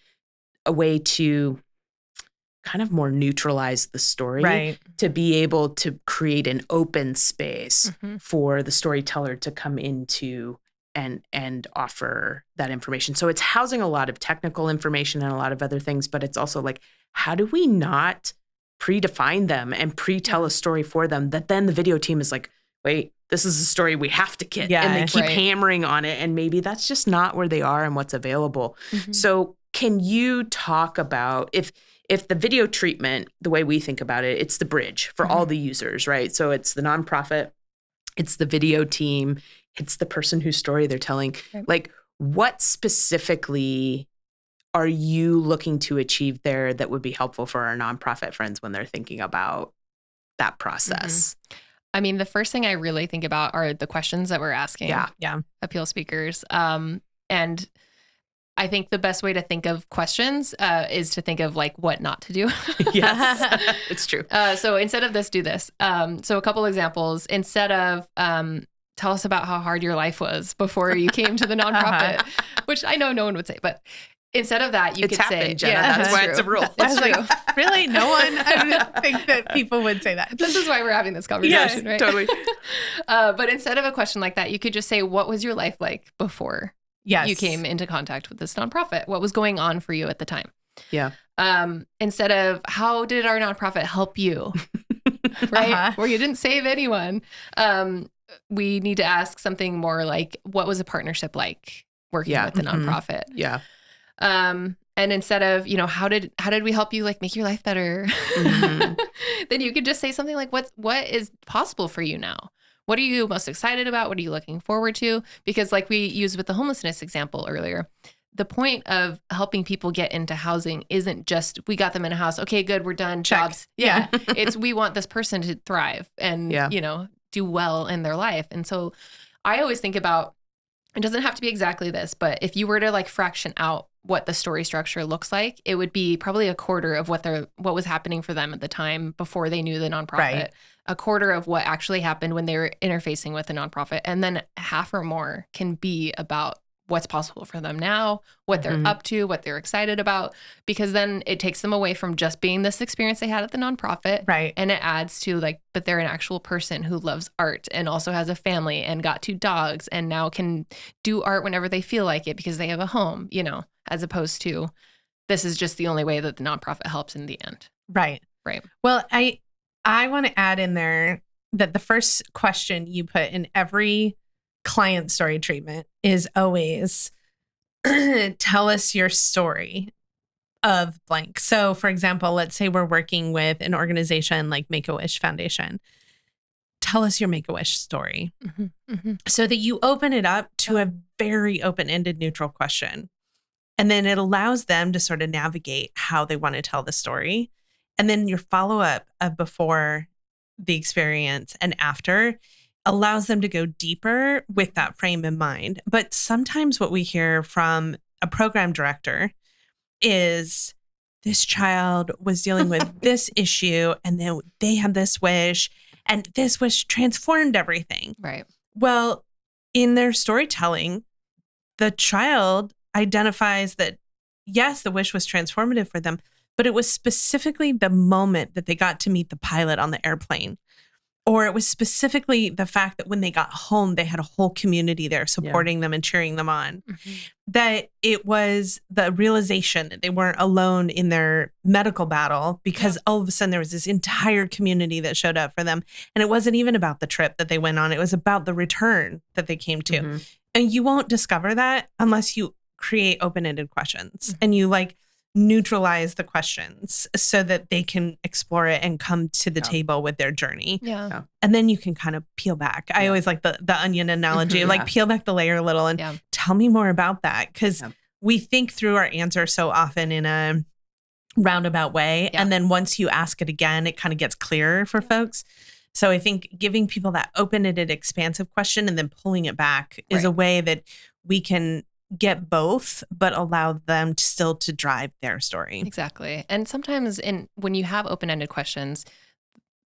D: to kind of more neutralize the story, to be able to create an open space for the storyteller to come into and offer that information. So it's housing a lot of technical information and a lot of other things, but it's also like, how do we not predefine them and pre-tell a story for them that then the video team is like, wait, this is a story we have to get. And they keep hammering on it. And maybe that's just not where they are and what's available. So can you talk about, if the video treatment, the way we think about it, it's the bridge for all the users, right? So it's the nonprofit, it's the video team, it's the person whose story they're telling. Like, what specifically are you looking to achieve there that would be helpful for our nonprofit friends when they're thinking about that process?
C: I mean, the first thing I really think about are the questions that we're asking appeal speakers. And I think the best way to think of questions is to think of like what not to do.
D: Yes, it's true.
C: So instead of this, do this. So a couple examples. Instead of tell us about how hard your life was before you came to the nonprofit, which I know no one would say, but instead of that, you could say,
D: Jenna. That's why it's a rule.
B: I was like, really? No one? I don't think that people would say that.
C: This is why we're having this conversation, right?
D: Totally.
C: But instead of a question like that, you could just say, what was your life like before you came into contact with this nonprofit? What was going on for you at the time?
D: Yeah.
C: Instead of, how did our nonprofit help you? Right? Where you didn't save anyone. We need to ask something more like, what was a partnership like working with the nonprofit?
D: Yeah.
C: And instead of, how did we help you like make your life better? Then you could just say something like, what is possible for you now? What are you most excited about? What are you looking forward to? Because like we used with the homelessness example earlier, the point of helping people get into housing isn't just, we got them in a house. Okay, good. We're done.
B: Check.
C: Jobs. Yeah. It's, we want this person to thrive and, do well in their life. And so I always think about, it doesn't have to be exactly this, but if you were to like fraction out what the story structure looks like, it would be probably a quarter of what was happening for them at the time before they knew the nonprofit, a quarter of what actually happened when they were interfacing with the nonprofit, and then half or more can be about what's possible for them now, what they're up to, what they're excited about, because then it takes them away from just being this experience they had at the nonprofit.
B: Right.
C: And it adds to like, but they're an actual person who loves art and also has a family and got 2 dogs and now can do art whenever they feel like it because they have a home, as opposed to this is just the only way that the nonprofit helps in the end.
B: Right.
C: Right.
B: Well, I want to add in there that the first question you put in every client story treatment is always tell us your story of blank. So for example, let's say we're working with an organization like Make-A-Wish Foundation. Tell us your Make-A-Wish story so that you open it up to a very open-ended neutral question. And then it allows them to sort of navigate how they want to tell the story. And then your follow-up of before the experience and after allows them to go deeper with that frame in mind. But sometimes what we hear from a program director is this child was dealing with this issue and then they had this wish and this wish transformed everything.
C: Right.
B: Well, in their storytelling, the child identifies that, yes, the wish was transformative for them, but it was specifically the moment that they got to meet the pilot on the airplane. Or it was specifically the fact that when they got home, they had a whole community there supporting them and cheering them on. Mm-hmm. That it was the realization that they weren't alone in their medical battle because all of a sudden there was this entire community that showed up for them. And it wasn't even about the trip that they went on. It was about the return that they came to. Mm-hmm. And you won't discover that unless you create open-ended questions and you neutralize the questions so that they can explore it and come to the table with their journey.
C: Yeah.
B: And then you can kind of peel back. I always like the onion analogy, peel back the layer a little and tell me more about that. Because we think through our answer so often in a roundabout way. Yeah. And then once you ask it again, it kind of gets clearer for folks. So I think giving people that open-ended, expansive question and then pulling it back is a way that we can get both, but allow them to still to drive their story.
C: Exactly. And sometimes when you have open-ended questions,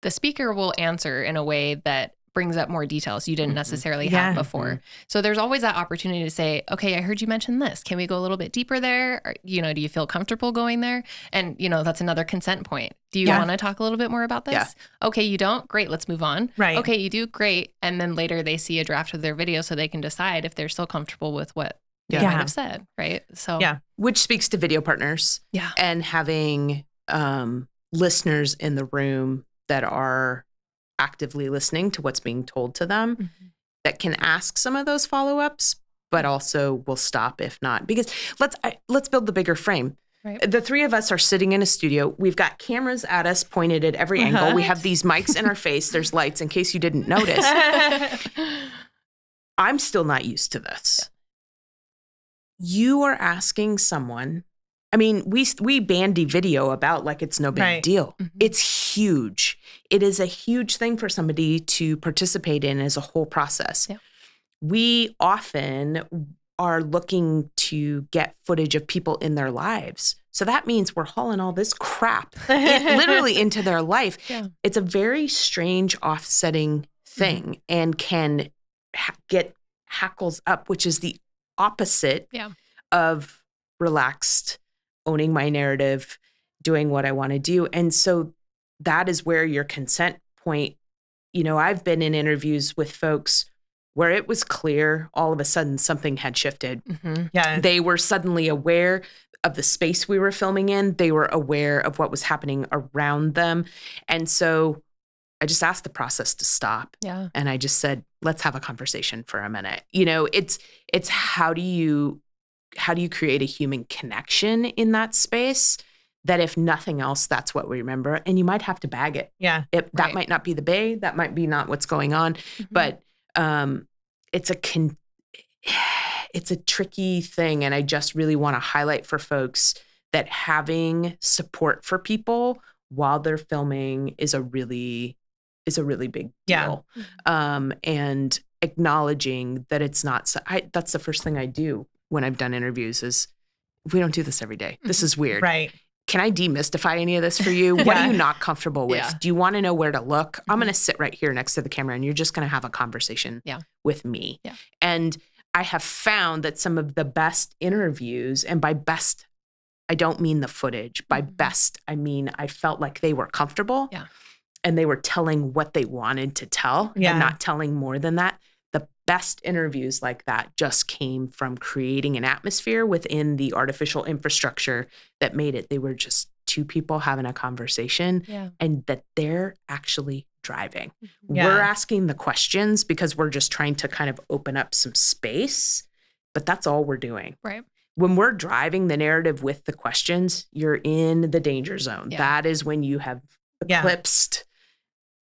C: the speaker will answer in a way that brings up more details you didn't necessarily have before. Mm-hmm. So there's always that opportunity to say, okay, I heard you mention this. Can we go a little bit deeper there? Or, do you feel comfortable going there? And, that's another consent point. Do you want to talk a little bit more about this? Yeah. Okay, you don't? Great, let's move on.
B: Right.
C: Okay, you do? Great. And then later they see a draft of their video so they can decide if they're still comfortable with what they might have said, right? So
D: which speaks to video partners.
C: Yeah.
D: And having listeners in the room that are actively listening to what's being told to them that can ask some of those follow-ups, but also will stop if not. Because let's build the bigger frame. Right. The three of us are sitting in a studio. We've got cameras at us pointed at every angle. We have these mics in our face. There's lights in case you didn't notice. I'm still not used to this. Yeah. You are asking someone, we bandy video about like it's no big deal. Mm-hmm. It's huge. It is a huge thing for somebody to participate in as a whole process. Yeah. We often are looking to get footage of people in their lives. So that means we're hauling all this crap literally into their life. Yeah. It's a very strange offsetting thing and can get hackles up, which is the opposite of relaxed, owning my narrative, doing what I want to do. And so that is where your consent point, I've been in interviews with folks where it was clear all of a sudden something had shifted. Mm-hmm. Yeah. They were suddenly aware of the space we were filming in. They were aware of what was happening around them. And so I just asked the process to stop. Yeah. And I just said, let's have a conversation for a minute. It's how do you create a human connection in that space that if nothing else, that's what we remember. And you might have to bag it.
B: Yeah.
D: That might not be the bay. That might be not what's going on. Mm-hmm. But it's a tricky thing. And I just really want to highlight for folks that having support for people while they're filming is a really big deal. Yeah. And acknowledging that it's not, that's the first thing I do when I've done interviews is we don't do this every day. This is weird.
B: Right.
D: Can I demystify any of this for you? What are you not comfortable with? Yeah. Do you want to know where to look? I'm going to sit right here next to the camera and you're just going to have a conversation with me. Yeah. And I have found that some of the best interviews, and by best, I don't mean the footage. By best, I mean I felt like they were comfortable and they were telling what they wanted to tell and not telling more than that. The best interviews like that just came from creating an atmosphere within the artificial infrastructure that made it. They were just two people having a conversation and that they're actually driving. Yeah. We're asking the questions because we're just trying to kind of open up some space, but that's all we're doing.
C: Right.
D: When we're driving the narrative with the questions, you're in the danger zone. Yeah. That is when you have eclipsed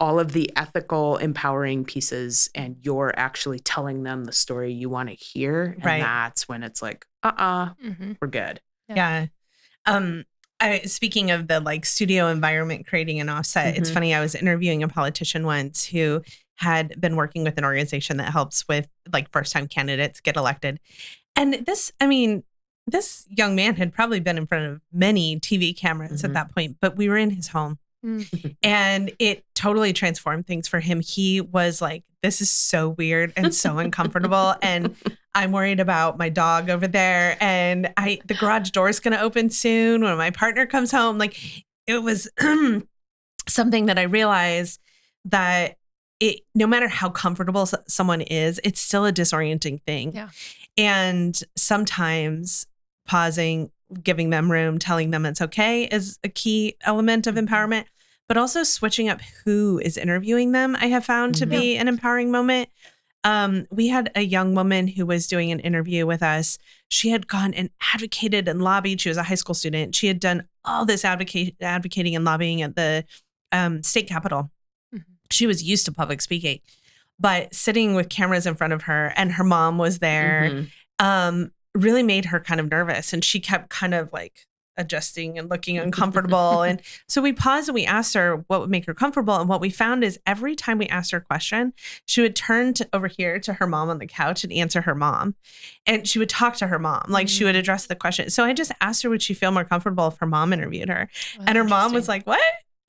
D: all of the ethical, empowering pieces, and you're actually telling them the story you want to hear. And that's when it's like, we're good.
B: Yeah. Speaking of the like studio environment creating an offset, it's funny. I was interviewing a politician once who had been working with an organization that helps with like first-time candidates get elected. And this young man had probably been in front of many TV cameras at that point, but we were in his home. And it totally transformed things for him. He was like, this is so weird and so uncomfortable. And I'm worried about my dog over there. And the garage door is going to open soon when my partner comes home. Like, it was something that I realized that no matter how comfortable someone is, it's still a disorienting thing.
C: Yeah.
B: And sometimes pausing, giving them room, telling them it's okay is a key element of empowerment, but also switching up who is interviewing them, I have found to be an empowering moment. We had a young woman who was doing an interview with us. She had gone and advocated and lobbied. She was a high school student. She had done all this advocating and lobbying at the state capitol. She was used to public speaking, but sitting with cameras in front of her and her mom was there, really made her kind of nervous. And she kept kind of like adjusting and looking uncomfortable. And so we paused and we asked her what would make her comfortable. And what we found is every time we asked her a question, she would turn over here to her mom on the couch and answer her mom. And she would talk to her mom, like she would address the question. So I just asked her, would she feel more comfortable if her mom interviewed her? And her mom was like, what?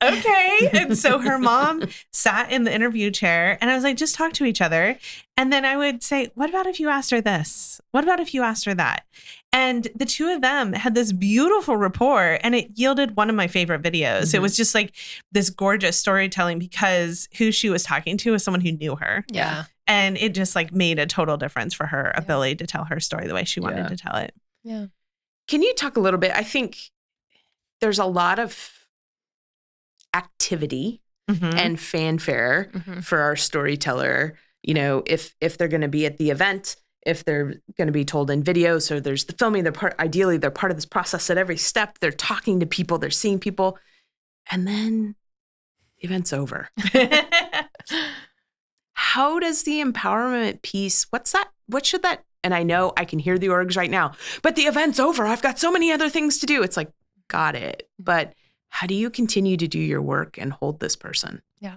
B: Okay. And so her mom sat in the interview chair and I was like, just talk to each other. And then I would say, what about if you asked her this? What about if you asked her that? And the two of them had this beautiful rapport and it yielded one of my favorite videos. It was just like this gorgeous storytelling because who she was talking to was someone who knew her.
C: Yeah.
B: And it just like made a total difference for her ability to tell her story the way she wanted to tell it.
C: Yeah.
D: Can you talk a little bit? I think there's a lot of activity and fanfare for our storyteller. You know, if they're going to be at the event, if they're going to be told in video, so there's the filming, ideally they're part of this process at every step. They're talking to people, they're seeing people, and then the event's over. How does the empowerment piece, what should that, and I know I can hear the orgs right now, but the event's over. I've got so many other things to do. It's like, got it. But how do you continue to do your work and hold this person?
C: Yeah.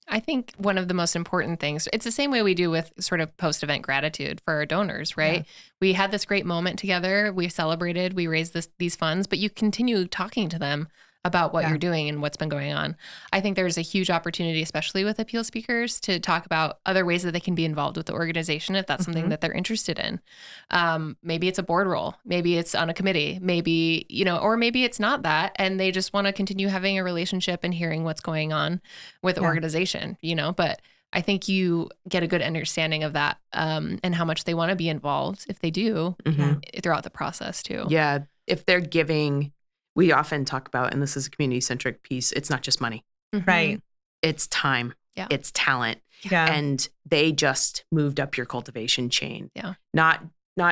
C: I think one of the most important things, it's the same way we do with sort of post-event gratitude for our donors, right? Yeah. We had this great moment together. We celebrated, we raised these funds, but you continue talking to them about what you're doing and what's been going on. I think there's a huge opportunity, especially with appeal speakers, to talk about other ways that they can be involved with the organization if that's something that they're interested in. Maybe it's a board role, maybe it's on a committee, maybe, or maybe it's not that, and they just want to continue having a relationship and hearing what's going on with the organization, but I think you get a good understanding of that and how much they want to be involved, if they do, throughout the process too.
D: Yeah, if they're giving, we often talk about, and this is a community-centric piece, it's not just money.
B: Right.
D: It's time.
C: Yeah.
D: It's talent.
B: Yeah.
D: And they just moved up your cultivation chain.
C: Yeah.
D: Not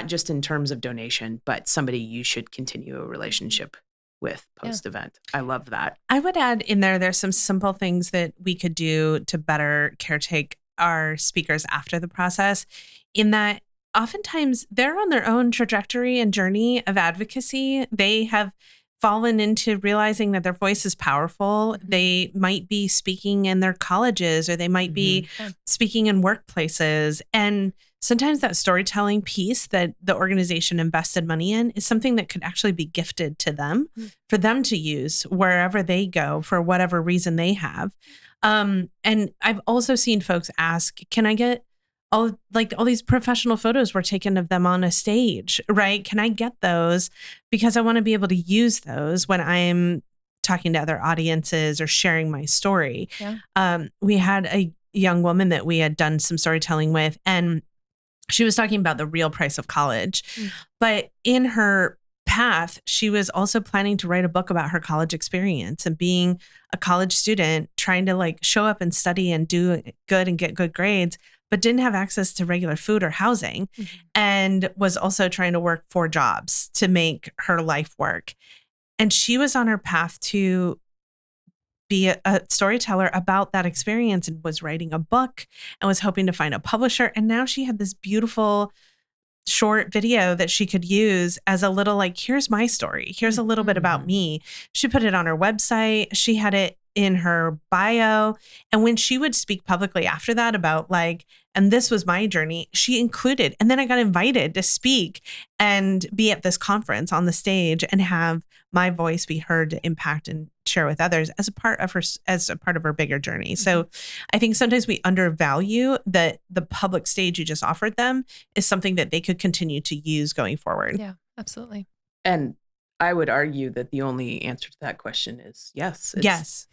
D: just in terms of donation, but somebody you should continue a relationship with post-event. I love that.
B: I would add in there's some simple things that we could do to better caretake our speakers after the process, in that oftentimes they're on their own trajectory and journey of advocacy. They have fallen into realizing that their voice is powerful. They might be speaking in their colleges, or they might be speaking in workplaces. And sometimes that storytelling piece that the organization invested money in is something that could actually be gifted to them for them to use wherever they go for whatever reason they have. And I've also seen folks ask, can I get all these professional photos were taken of them on a stage, right? Can I get those? Because I want to be able to use those when I'm talking to other audiences or sharing my story. Yeah. We had a young woman that we had done some storytelling with, and she was talking about the real price of college. But in her path, she was also planning to write a book about her college experience and being a college student, trying to show up and study and do good and get good grades, but didn't have access to regular food or housing, and was also trying to work 4 jobs to make her life work. And she was on her path to be a storyteller about that experience and was writing a book and was hoping to find a publisher. And now she had this beautiful short video that she could use as a little like, here's my story. Here's a little bit about me. She put it on her website. She had it in her bio. And when she would speak publicly after that about like, and this was my journey, she included, and then I got invited to speak and be at this conference on the stage and have my voice be heard to impact and share with others as a part of her bigger journey. So I think sometimes we undervalue that the public stage you just offered them is something that they could continue to use going forward.
C: Yeah, absolutely.
D: And I would argue that the only answer to that question is yes.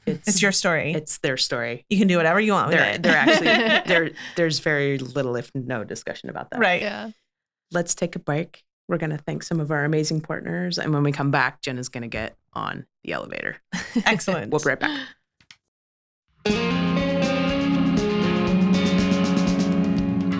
B: It's your story.
D: It's their story.
B: You can do whatever you want with it.
D: They're actually there's very little, if no, discussion about that.
B: Right.
C: Yeah. Let's
D: take a break. We're going to thank some of our amazing partners. And when we come back, Jenna's going to get on the elevator.
B: Excellent.
D: We'll be right back.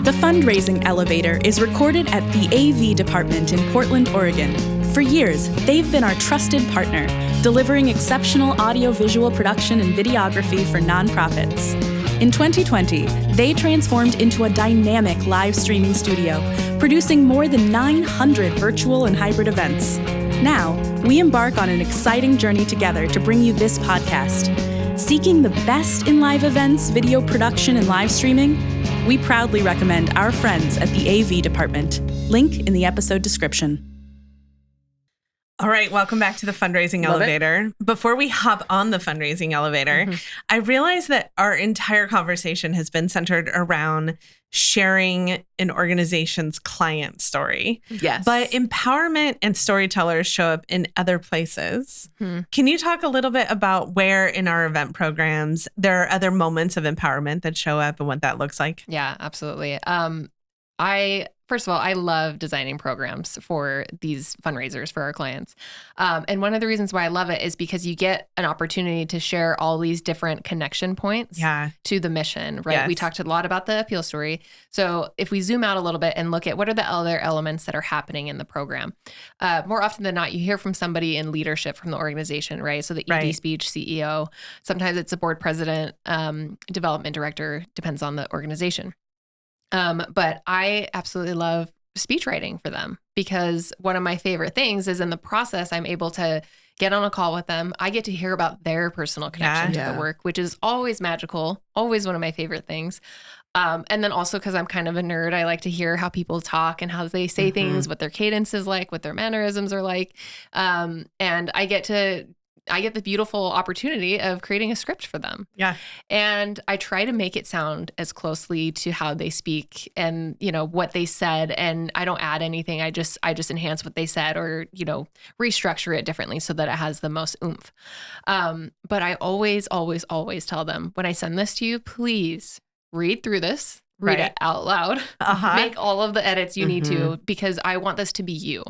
A: The Fundraising Elevator is recorded at the AV department in Portland, Oregon. For years, they've been our trusted partner, delivering exceptional audio-visual production and videography for nonprofits. In 2020, they transformed into a dynamic live streaming studio, producing more than 900 virtual and hybrid events. Now, we embark on an exciting journey together to bring you this podcast. Seeking the best in live events, video production, and live streaming, we proudly recommend our friends at the AV department. Link in the episode description.
B: All right, welcome back to the Fundraising Elevator. Before we hop on the Fundraising Elevator, I realize that our entire conversation has been centered around sharing an organization's client story.
D: Yes.
B: But empowerment and storytellers show up in other places. Can you talk a little bit about where in our event programs there are other moments of empowerment that show up and what that looks like?
C: Yeah, absolutely. First of all, I love designing programs for these fundraisers for our clients. And one of the reasons why I love it is because you get an opportunity to share all these different connection points to the mission, right?
B: Yes.
C: We talked a lot about the appeal story. So if we zoom out a little bit and look at what are the other elements that are happening in the program, more often than not, you hear from somebody in leadership from the organization, right? So the ED speech, CEO, sometimes it's a board president, development director, depends on the organization. But I absolutely love speech writing for them because one of my favorite things is in the process, I'm able to get on a call with them. I get to hear about their personal connection to the work, which is always magical, always one of my favorite things. And then also because I'm kind of a nerd, I like to hear how people talk and how they say things, what their cadence is like, what their mannerisms are like. And I get the beautiful opportunity of creating a script for them. Yeah. And I try to make it sound as closely to how they speak and, what they said. And I don't add anything. I just enhance what they said or, restructure it differently so that it has the most oomph. But I always, always, always tell them when I send this to you, please read through this, read it out loud, make all of the edits you need to, because I want this to be you.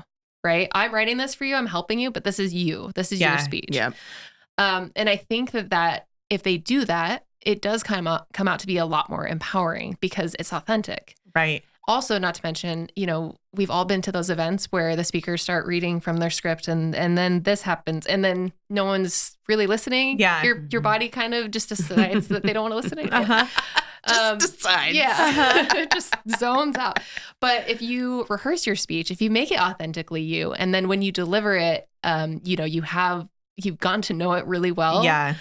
C: Right? I'm writing this for you. I'm helping you, but this is you. This is your speech. Yeah. And I think that if they do that, it does come out to be a lot more empowering because it's authentic.
B: Right.
C: Also, not to mention, we've all been to those events where the speakers start reading from their script and then this happens and then no one's really listening. Yeah. Your body kind of just decides that they don't want to listen anymore.
D: Just decides.
C: Yeah. It just zones out. But if you rehearse your speech, if you make it authentically you, and then when you deliver it, you've gotten to know it really well. Yeah.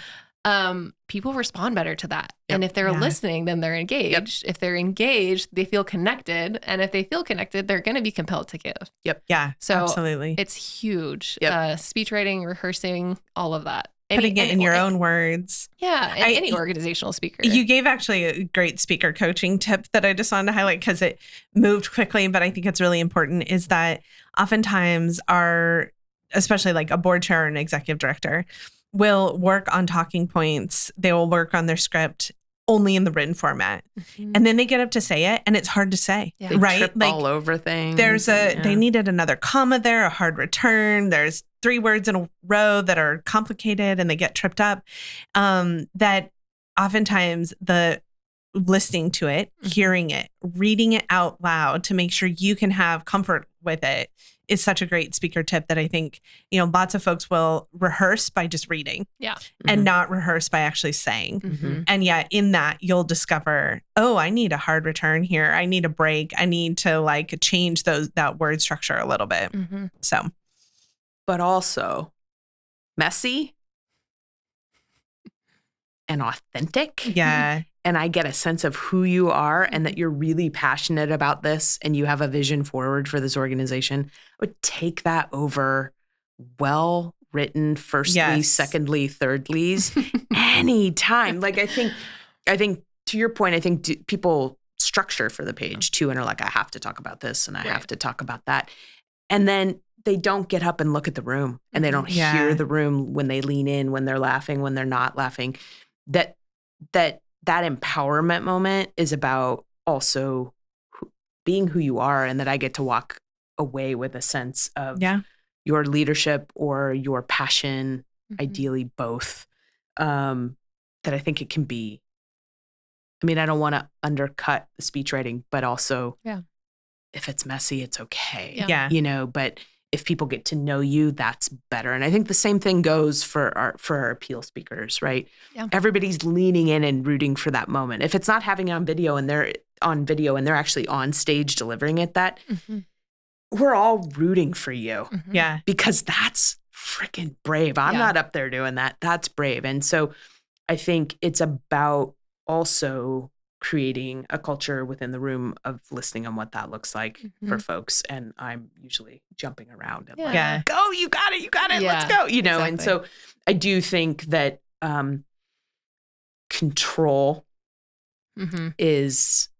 C: People respond better to that. Yep. And if they're listening, then they're engaged. Yep. If they're engaged, they feel connected. And if they feel connected, they're going to be compelled to give.
B: Yep. Yeah. So absolutely.
C: It's huge. Yep. Speech writing, rehearsing, all of that.
B: Putting it in your own words.
C: Yeah. And any organizational speaker.
B: You gave actually a great speaker coaching tip that I just wanted to highlight because it moved quickly, but I think it's really important is that oftentimes especially like a board chair or an executive director will work on talking points. They will work on their script only in the written format. And then they get up to say it and it's hard to say, right?
D: Trip all over things.
B: They needed another comma there, a hard return. There's 3 words in a row that are complicated and they get tripped up. That oftentimes the listening to it, hearing it, reading it out loud to make sure you can have comfort with it is such a great speaker tip that I think, lots of folks will rehearse by just reading.
C: Yeah.
B: And not rehearse by actually saying.
C: Mm-hmm.
B: And yet in that you'll discover, oh, I need a hard return here. I need a break. I need to change that word structure a little bit.
C: Mm-hmm.
B: So,
D: but also messy and authentic.
B: Yeah.
D: And I get a sense of who you are and that you're really passionate about this and you have a vision forward for this organization. I would take that over well-written firstly, secondly, thirdlies, anytime. I think to your point, I think people structure for the page too and are like, I have to talk about this and I have to talk about that. And then they don't get up and look at the room and they don't hear the room when they lean in, when they're laughing, when they're not laughing. That empowerment moment is about also being who you are, and that I get to walk away with a sense of your leadership or your passion, ideally both, that I think it can be. I mean, I don't want to undercut the speech writing, but also if it's messy, it's okay.
B: Yeah.
D: But if people get to know you, that's better. And I think the same thing goes for our appeal speakers, right?
C: Yeah.
D: Everybody's leaning in and rooting for that moment. If it's not having it on video and they're actually on stage delivering it, we're all rooting for you.
C: Mm-hmm.
B: Yeah.
D: Because that's freaking brave. I'm not up there doing that. That's brave. And so I think it's about also creating a culture within the room of listening on what that looks like for folks. And I'm usually jumping around and go, you got it, let's go,
C: Exactly.
D: And so I do think that control is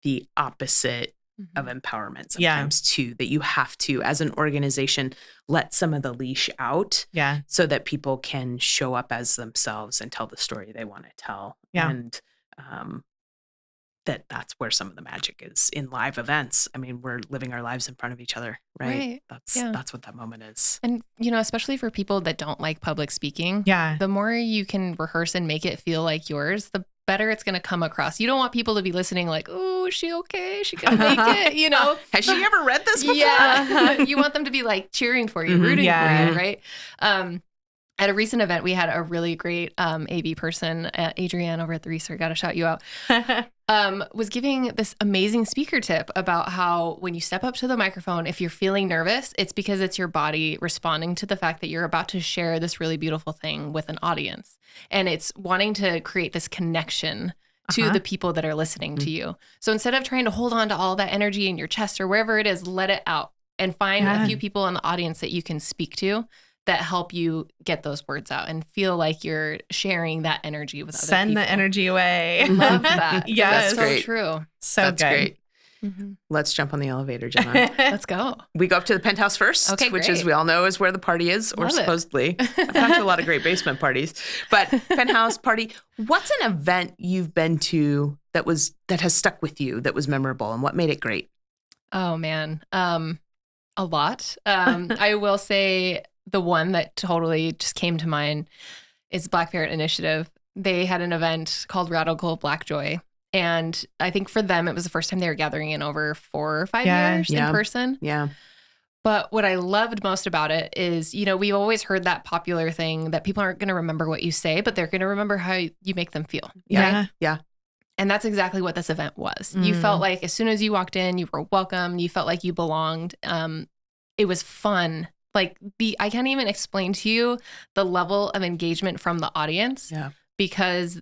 D: the opposite of empowerment sometimes too, that you have to, as an organization, let some of the leash out so that people can show up as themselves and tell the story they want to tell. And that's where some of the magic is in live events. I mean, we're living our lives in front of each other, right? That's what that moment is.
C: And, especially for people that don't like public speaking, the more you can rehearse and make it feel like yours, the better it's going to come across. You don't want people to be listening like, oh, is she okay? Is she going to make it?
D: Has she ever read this before?
C: Yeah. You want them to be cheering for you, rooting for you, right? At a recent event, we had a really great AV person, Adrienne over at the Research, got to shout you out, was giving this amazing speaker tip about how when you step up to the microphone, if you're feeling nervous, it's because it's your body responding to the fact that you're about to share this really beautiful thing with an audience. And it's wanting to create this connection to the people that are listening to you. So instead of trying to hold on to all that energy in your chest or wherever it is, let it out and find a few people in the audience that you can speak to that help you get those words out and feel like you're sharing that energy with other people.
B: Send the energy away.
C: I love that.
B: Yes.
C: That's so true.
B: So
D: That's
B: good.
D: great.
C: Mm-hmm.
D: Let's jump on the elevator, Jenna.
C: Let's go.
D: We go up to the penthouse first, which
C: great.
D: is, we all know, is where the party is, or
C: Love it.
D: supposedly. I've gone to a lot of great basement parties. But penthouse party, what's an event you've been to that has stuck with you, that was memorable, and what made it great?
C: Oh, man. A lot. I will say the one that totally just came to mind is Black Parent Initiative. They had an event called Radical Black Joy. And I think for them, it was the first time they were gathering in over 4 or 5 years in person.
D: Yeah.
C: But what I loved most about it is, we've always heard that popular thing that people aren't going to remember what you say, but they're going to remember how you make them feel.
B: Yeah.
C: Right?
D: Yeah.
C: And that's exactly what this event was. You felt like as soon as you walked in, you were welcome. You felt like you belonged. It was fun. I can't even explain to you the level of engagement from the audience because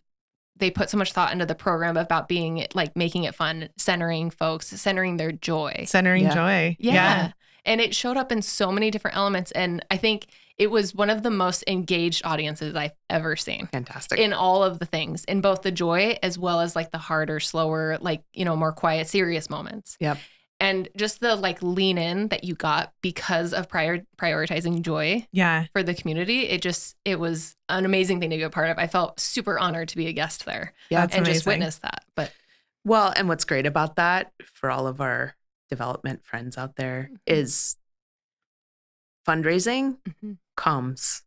C: they put so much thought into the program about being making it fun, centering folks, centering their joy.
B: Centering joy.
C: Yeah. And it showed up in so many different elements. And I think it was one of the most engaged audiences I've ever seen.
D: Fantastic.
C: In all of the things, in both the joy as well as the harder, slower, more quiet, serious moments.
D: Yep.
C: And just the lean in that you got because of prioritizing joy for the community. It was an amazing thing to be a part of. I felt super honored to be a guest there and
B: amazing.
C: just witness that. But
D: and what's great about that for all of our development friends out there is fundraising comes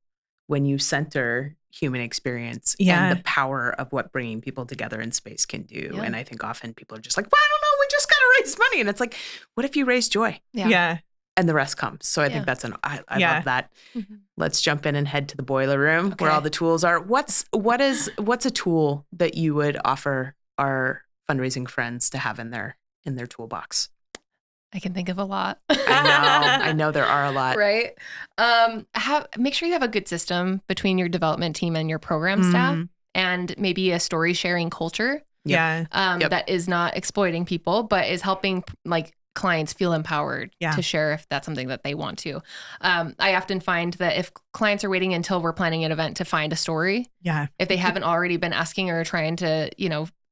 D: when you center human experience and the power of what bringing people together in space can do. And I think often people are just like, well, I don't know, we just got to raise money. And it's like, what if you raise joy?
C: Yeah.
D: and the rest comes. So I think that's I love that.
C: Mm-hmm.
D: Let's jump in and head to the boiler room where all the tools are. What's a tool that you would offer our fundraising friends to have in their toolbox?
C: I can think of a lot.
D: I know there are a lot.
C: Right. Make sure you have a good system between your development team and your program staff, and maybe a story sharing culture. That is not exploiting people, but is helping like clients feel empowered to share if that's something that they want to. I often find that if clients are waiting until we're planning an event to find a story, if they haven't already been asking or trying to,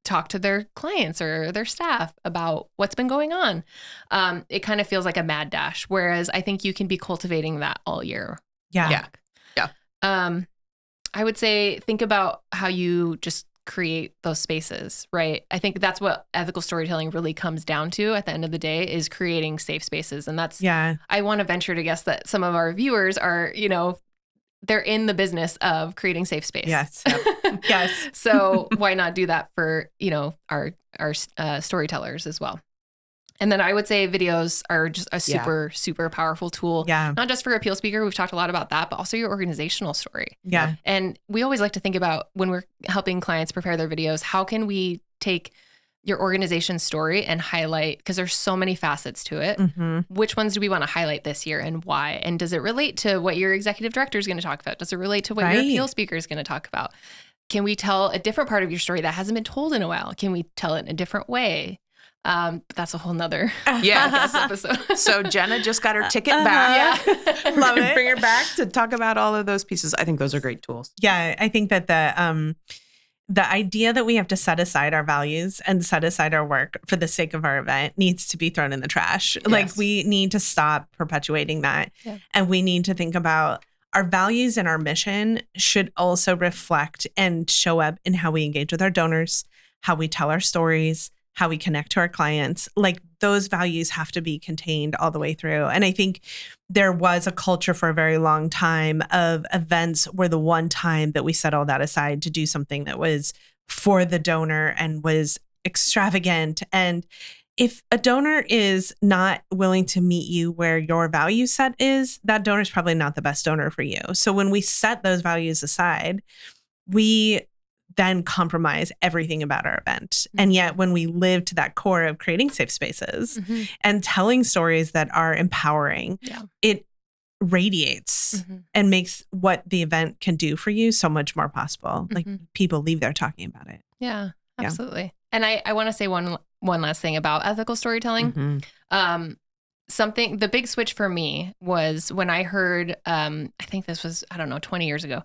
C: talk to their clients or their staff about what's been going on, it kind of feels like a mad dash. Whereas I think you can be cultivating that all year.
D: Yeah.
C: I would say think about how you just create those spaces, right? I think that's what ethical storytelling really comes down to at the end of the day, is creating safe spaces. And that's, I want to venture to guess that some of our viewers are, they're in the business of creating safe space.
B: Yes. Yes.
C: So why not do that for, our storytellers as well? And then I would say videos are just a super, super powerful tool.
B: Yeah.
C: Not just for Appeal Speaker, we've talked a lot about that, but also your organizational story.
B: Yeah.
C: And we always like to think about when we're helping clients prepare their videos, how can we take your organization's story and highlight, because there's so many facets to it. Which ones do we want to highlight this year and why? And does it relate to what your executive director is going to talk about? Does it relate to what your appeal speaker is going to talk about? Can we tell a different part of your story that hasn't been told in a while? Can we tell it in a different way? That's a whole nother episode.
D: So Jenna just got her ticket back.
B: Love it.
D: Bring her back to talk about all of those pieces. I think those are great tools.
B: Yeah, I think that the idea that we have to set aside our values and set aside our work for the sake of our event needs to be thrown in the trash. Yes. Like, we need to stop perpetuating that. Yeah. And we need to think about our values and our mission should also reflect and show up in how we engage with our donors, how we tell our stories, how we connect to our clients. Like, those values have to be contained all the way through. And I think there was a culture for a very long time of events where the one time that we set all that aside to do something that was for the donor and was extravagant. And if a donor is not willing to meet you where your value set is, that donor is probably not the best donor for you. So when we set those values aside, we then compromise everything about our event. And yet when we live to that core of creating safe spaces and telling stories that are empowering, it radiates and makes what the event can do for you so much more possible. Like, people leave there talking about it.
C: Yeah, absolutely. And I want to say one last thing about ethical storytelling. The big switch for me was when I heard, I think this was, 20 years ago,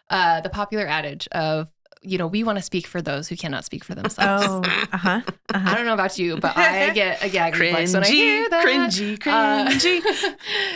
C: the popular adage of, we want to speak for those who cannot speak for themselves. I don't know about you, but I get a gag reflex when I hear that.
D: Cringy.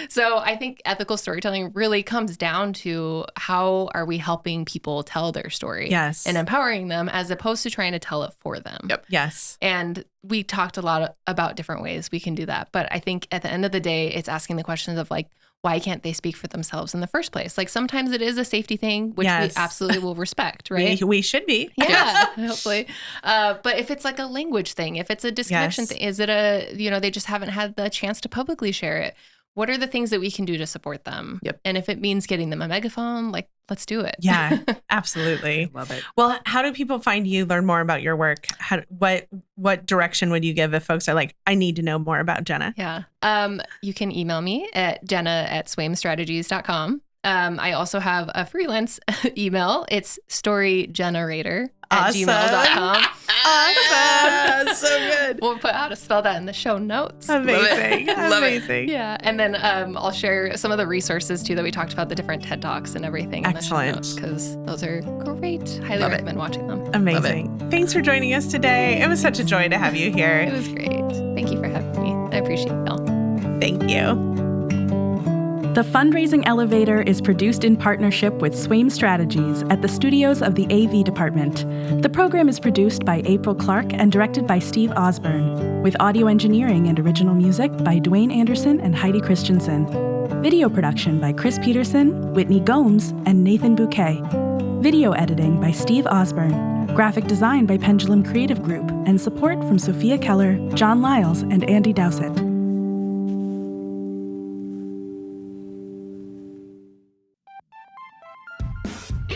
C: So I think ethical storytelling really comes down to how are we helping people tell their story and empowering them, as opposed to trying to tell it for them.
D: Yep.
B: Yes.
C: And we talked a lot about different ways we can do that. But I think at the end of the day, it's asking the questions of like, why can't they speak for themselves in the first place? Like, sometimes it is a safety thing, which we absolutely will respect, right?
B: We should be.
C: Yeah, hopefully. But if it's like a language thing, if it's a disconnection thing, is it they just haven't had the chance to publicly share it? What are the things that we can do to support them?
D: Yep.
C: And if it means getting them a megaphone, like, let's do it.
B: Yeah, absolutely.
D: Love it.
B: Well, how do people find you, learn more about your work? What direction would you give if folks are like, I need to know more about Jenna?
C: Yeah. You can email me at jenna@swamstrategies.com. I also have a freelance email. It's storygenerator@gmail.com.
B: Awesome.
D: So good.
C: We'll put how to spell that in the show notes.
B: Amazing.
D: Love it.
B: Amazing.
C: Yeah. And then I'll share some of the resources too that we talked about, the different TED Talks and everything.
B: Excellent.
C: Because those are great. Highly recommend watching them.
B: Amazing. Thanks for joining us today. It was such a joy to have you here.
C: It was great. Thank you for having me. I appreciate y'all.
B: Thank you.
A: The Fundraising Elevator is produced in partnership with Swaim Strategies at the studios of the AV department. The program is produced by April Clark and directed by Steve Osborne, with audio engineering and original music by Dwayne Anderson and Heidi Christensen. Video production by Chris Peterson, Whitney Gomes, and Nathan Bouquet. Video editing by Steve Osborne. Graphic design by Pendulum Creative Group, and support from Sophia Keller, John Lyles, and Andy Dowsett.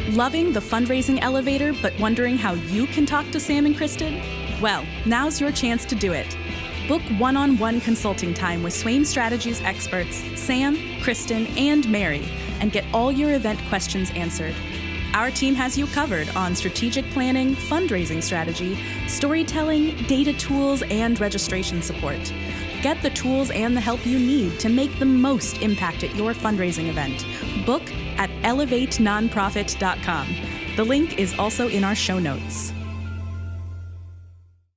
A: Loving the Fundraising Elevator, but wondering how you can talk to Sam and Kristen? Well, now's your chance to do it. Book one-on-one consulting time with Swaim Strategies experts Sam, Kristen, and Mary, and get all your event questions answered. Our team has you covered on strategic planning, fundraising strategy, storytelling, data tools, and registration support. Get the tools and the help you need to make the most impact at your fundraising event. Book at elevatenonprofit.com. The link is also in our show notes.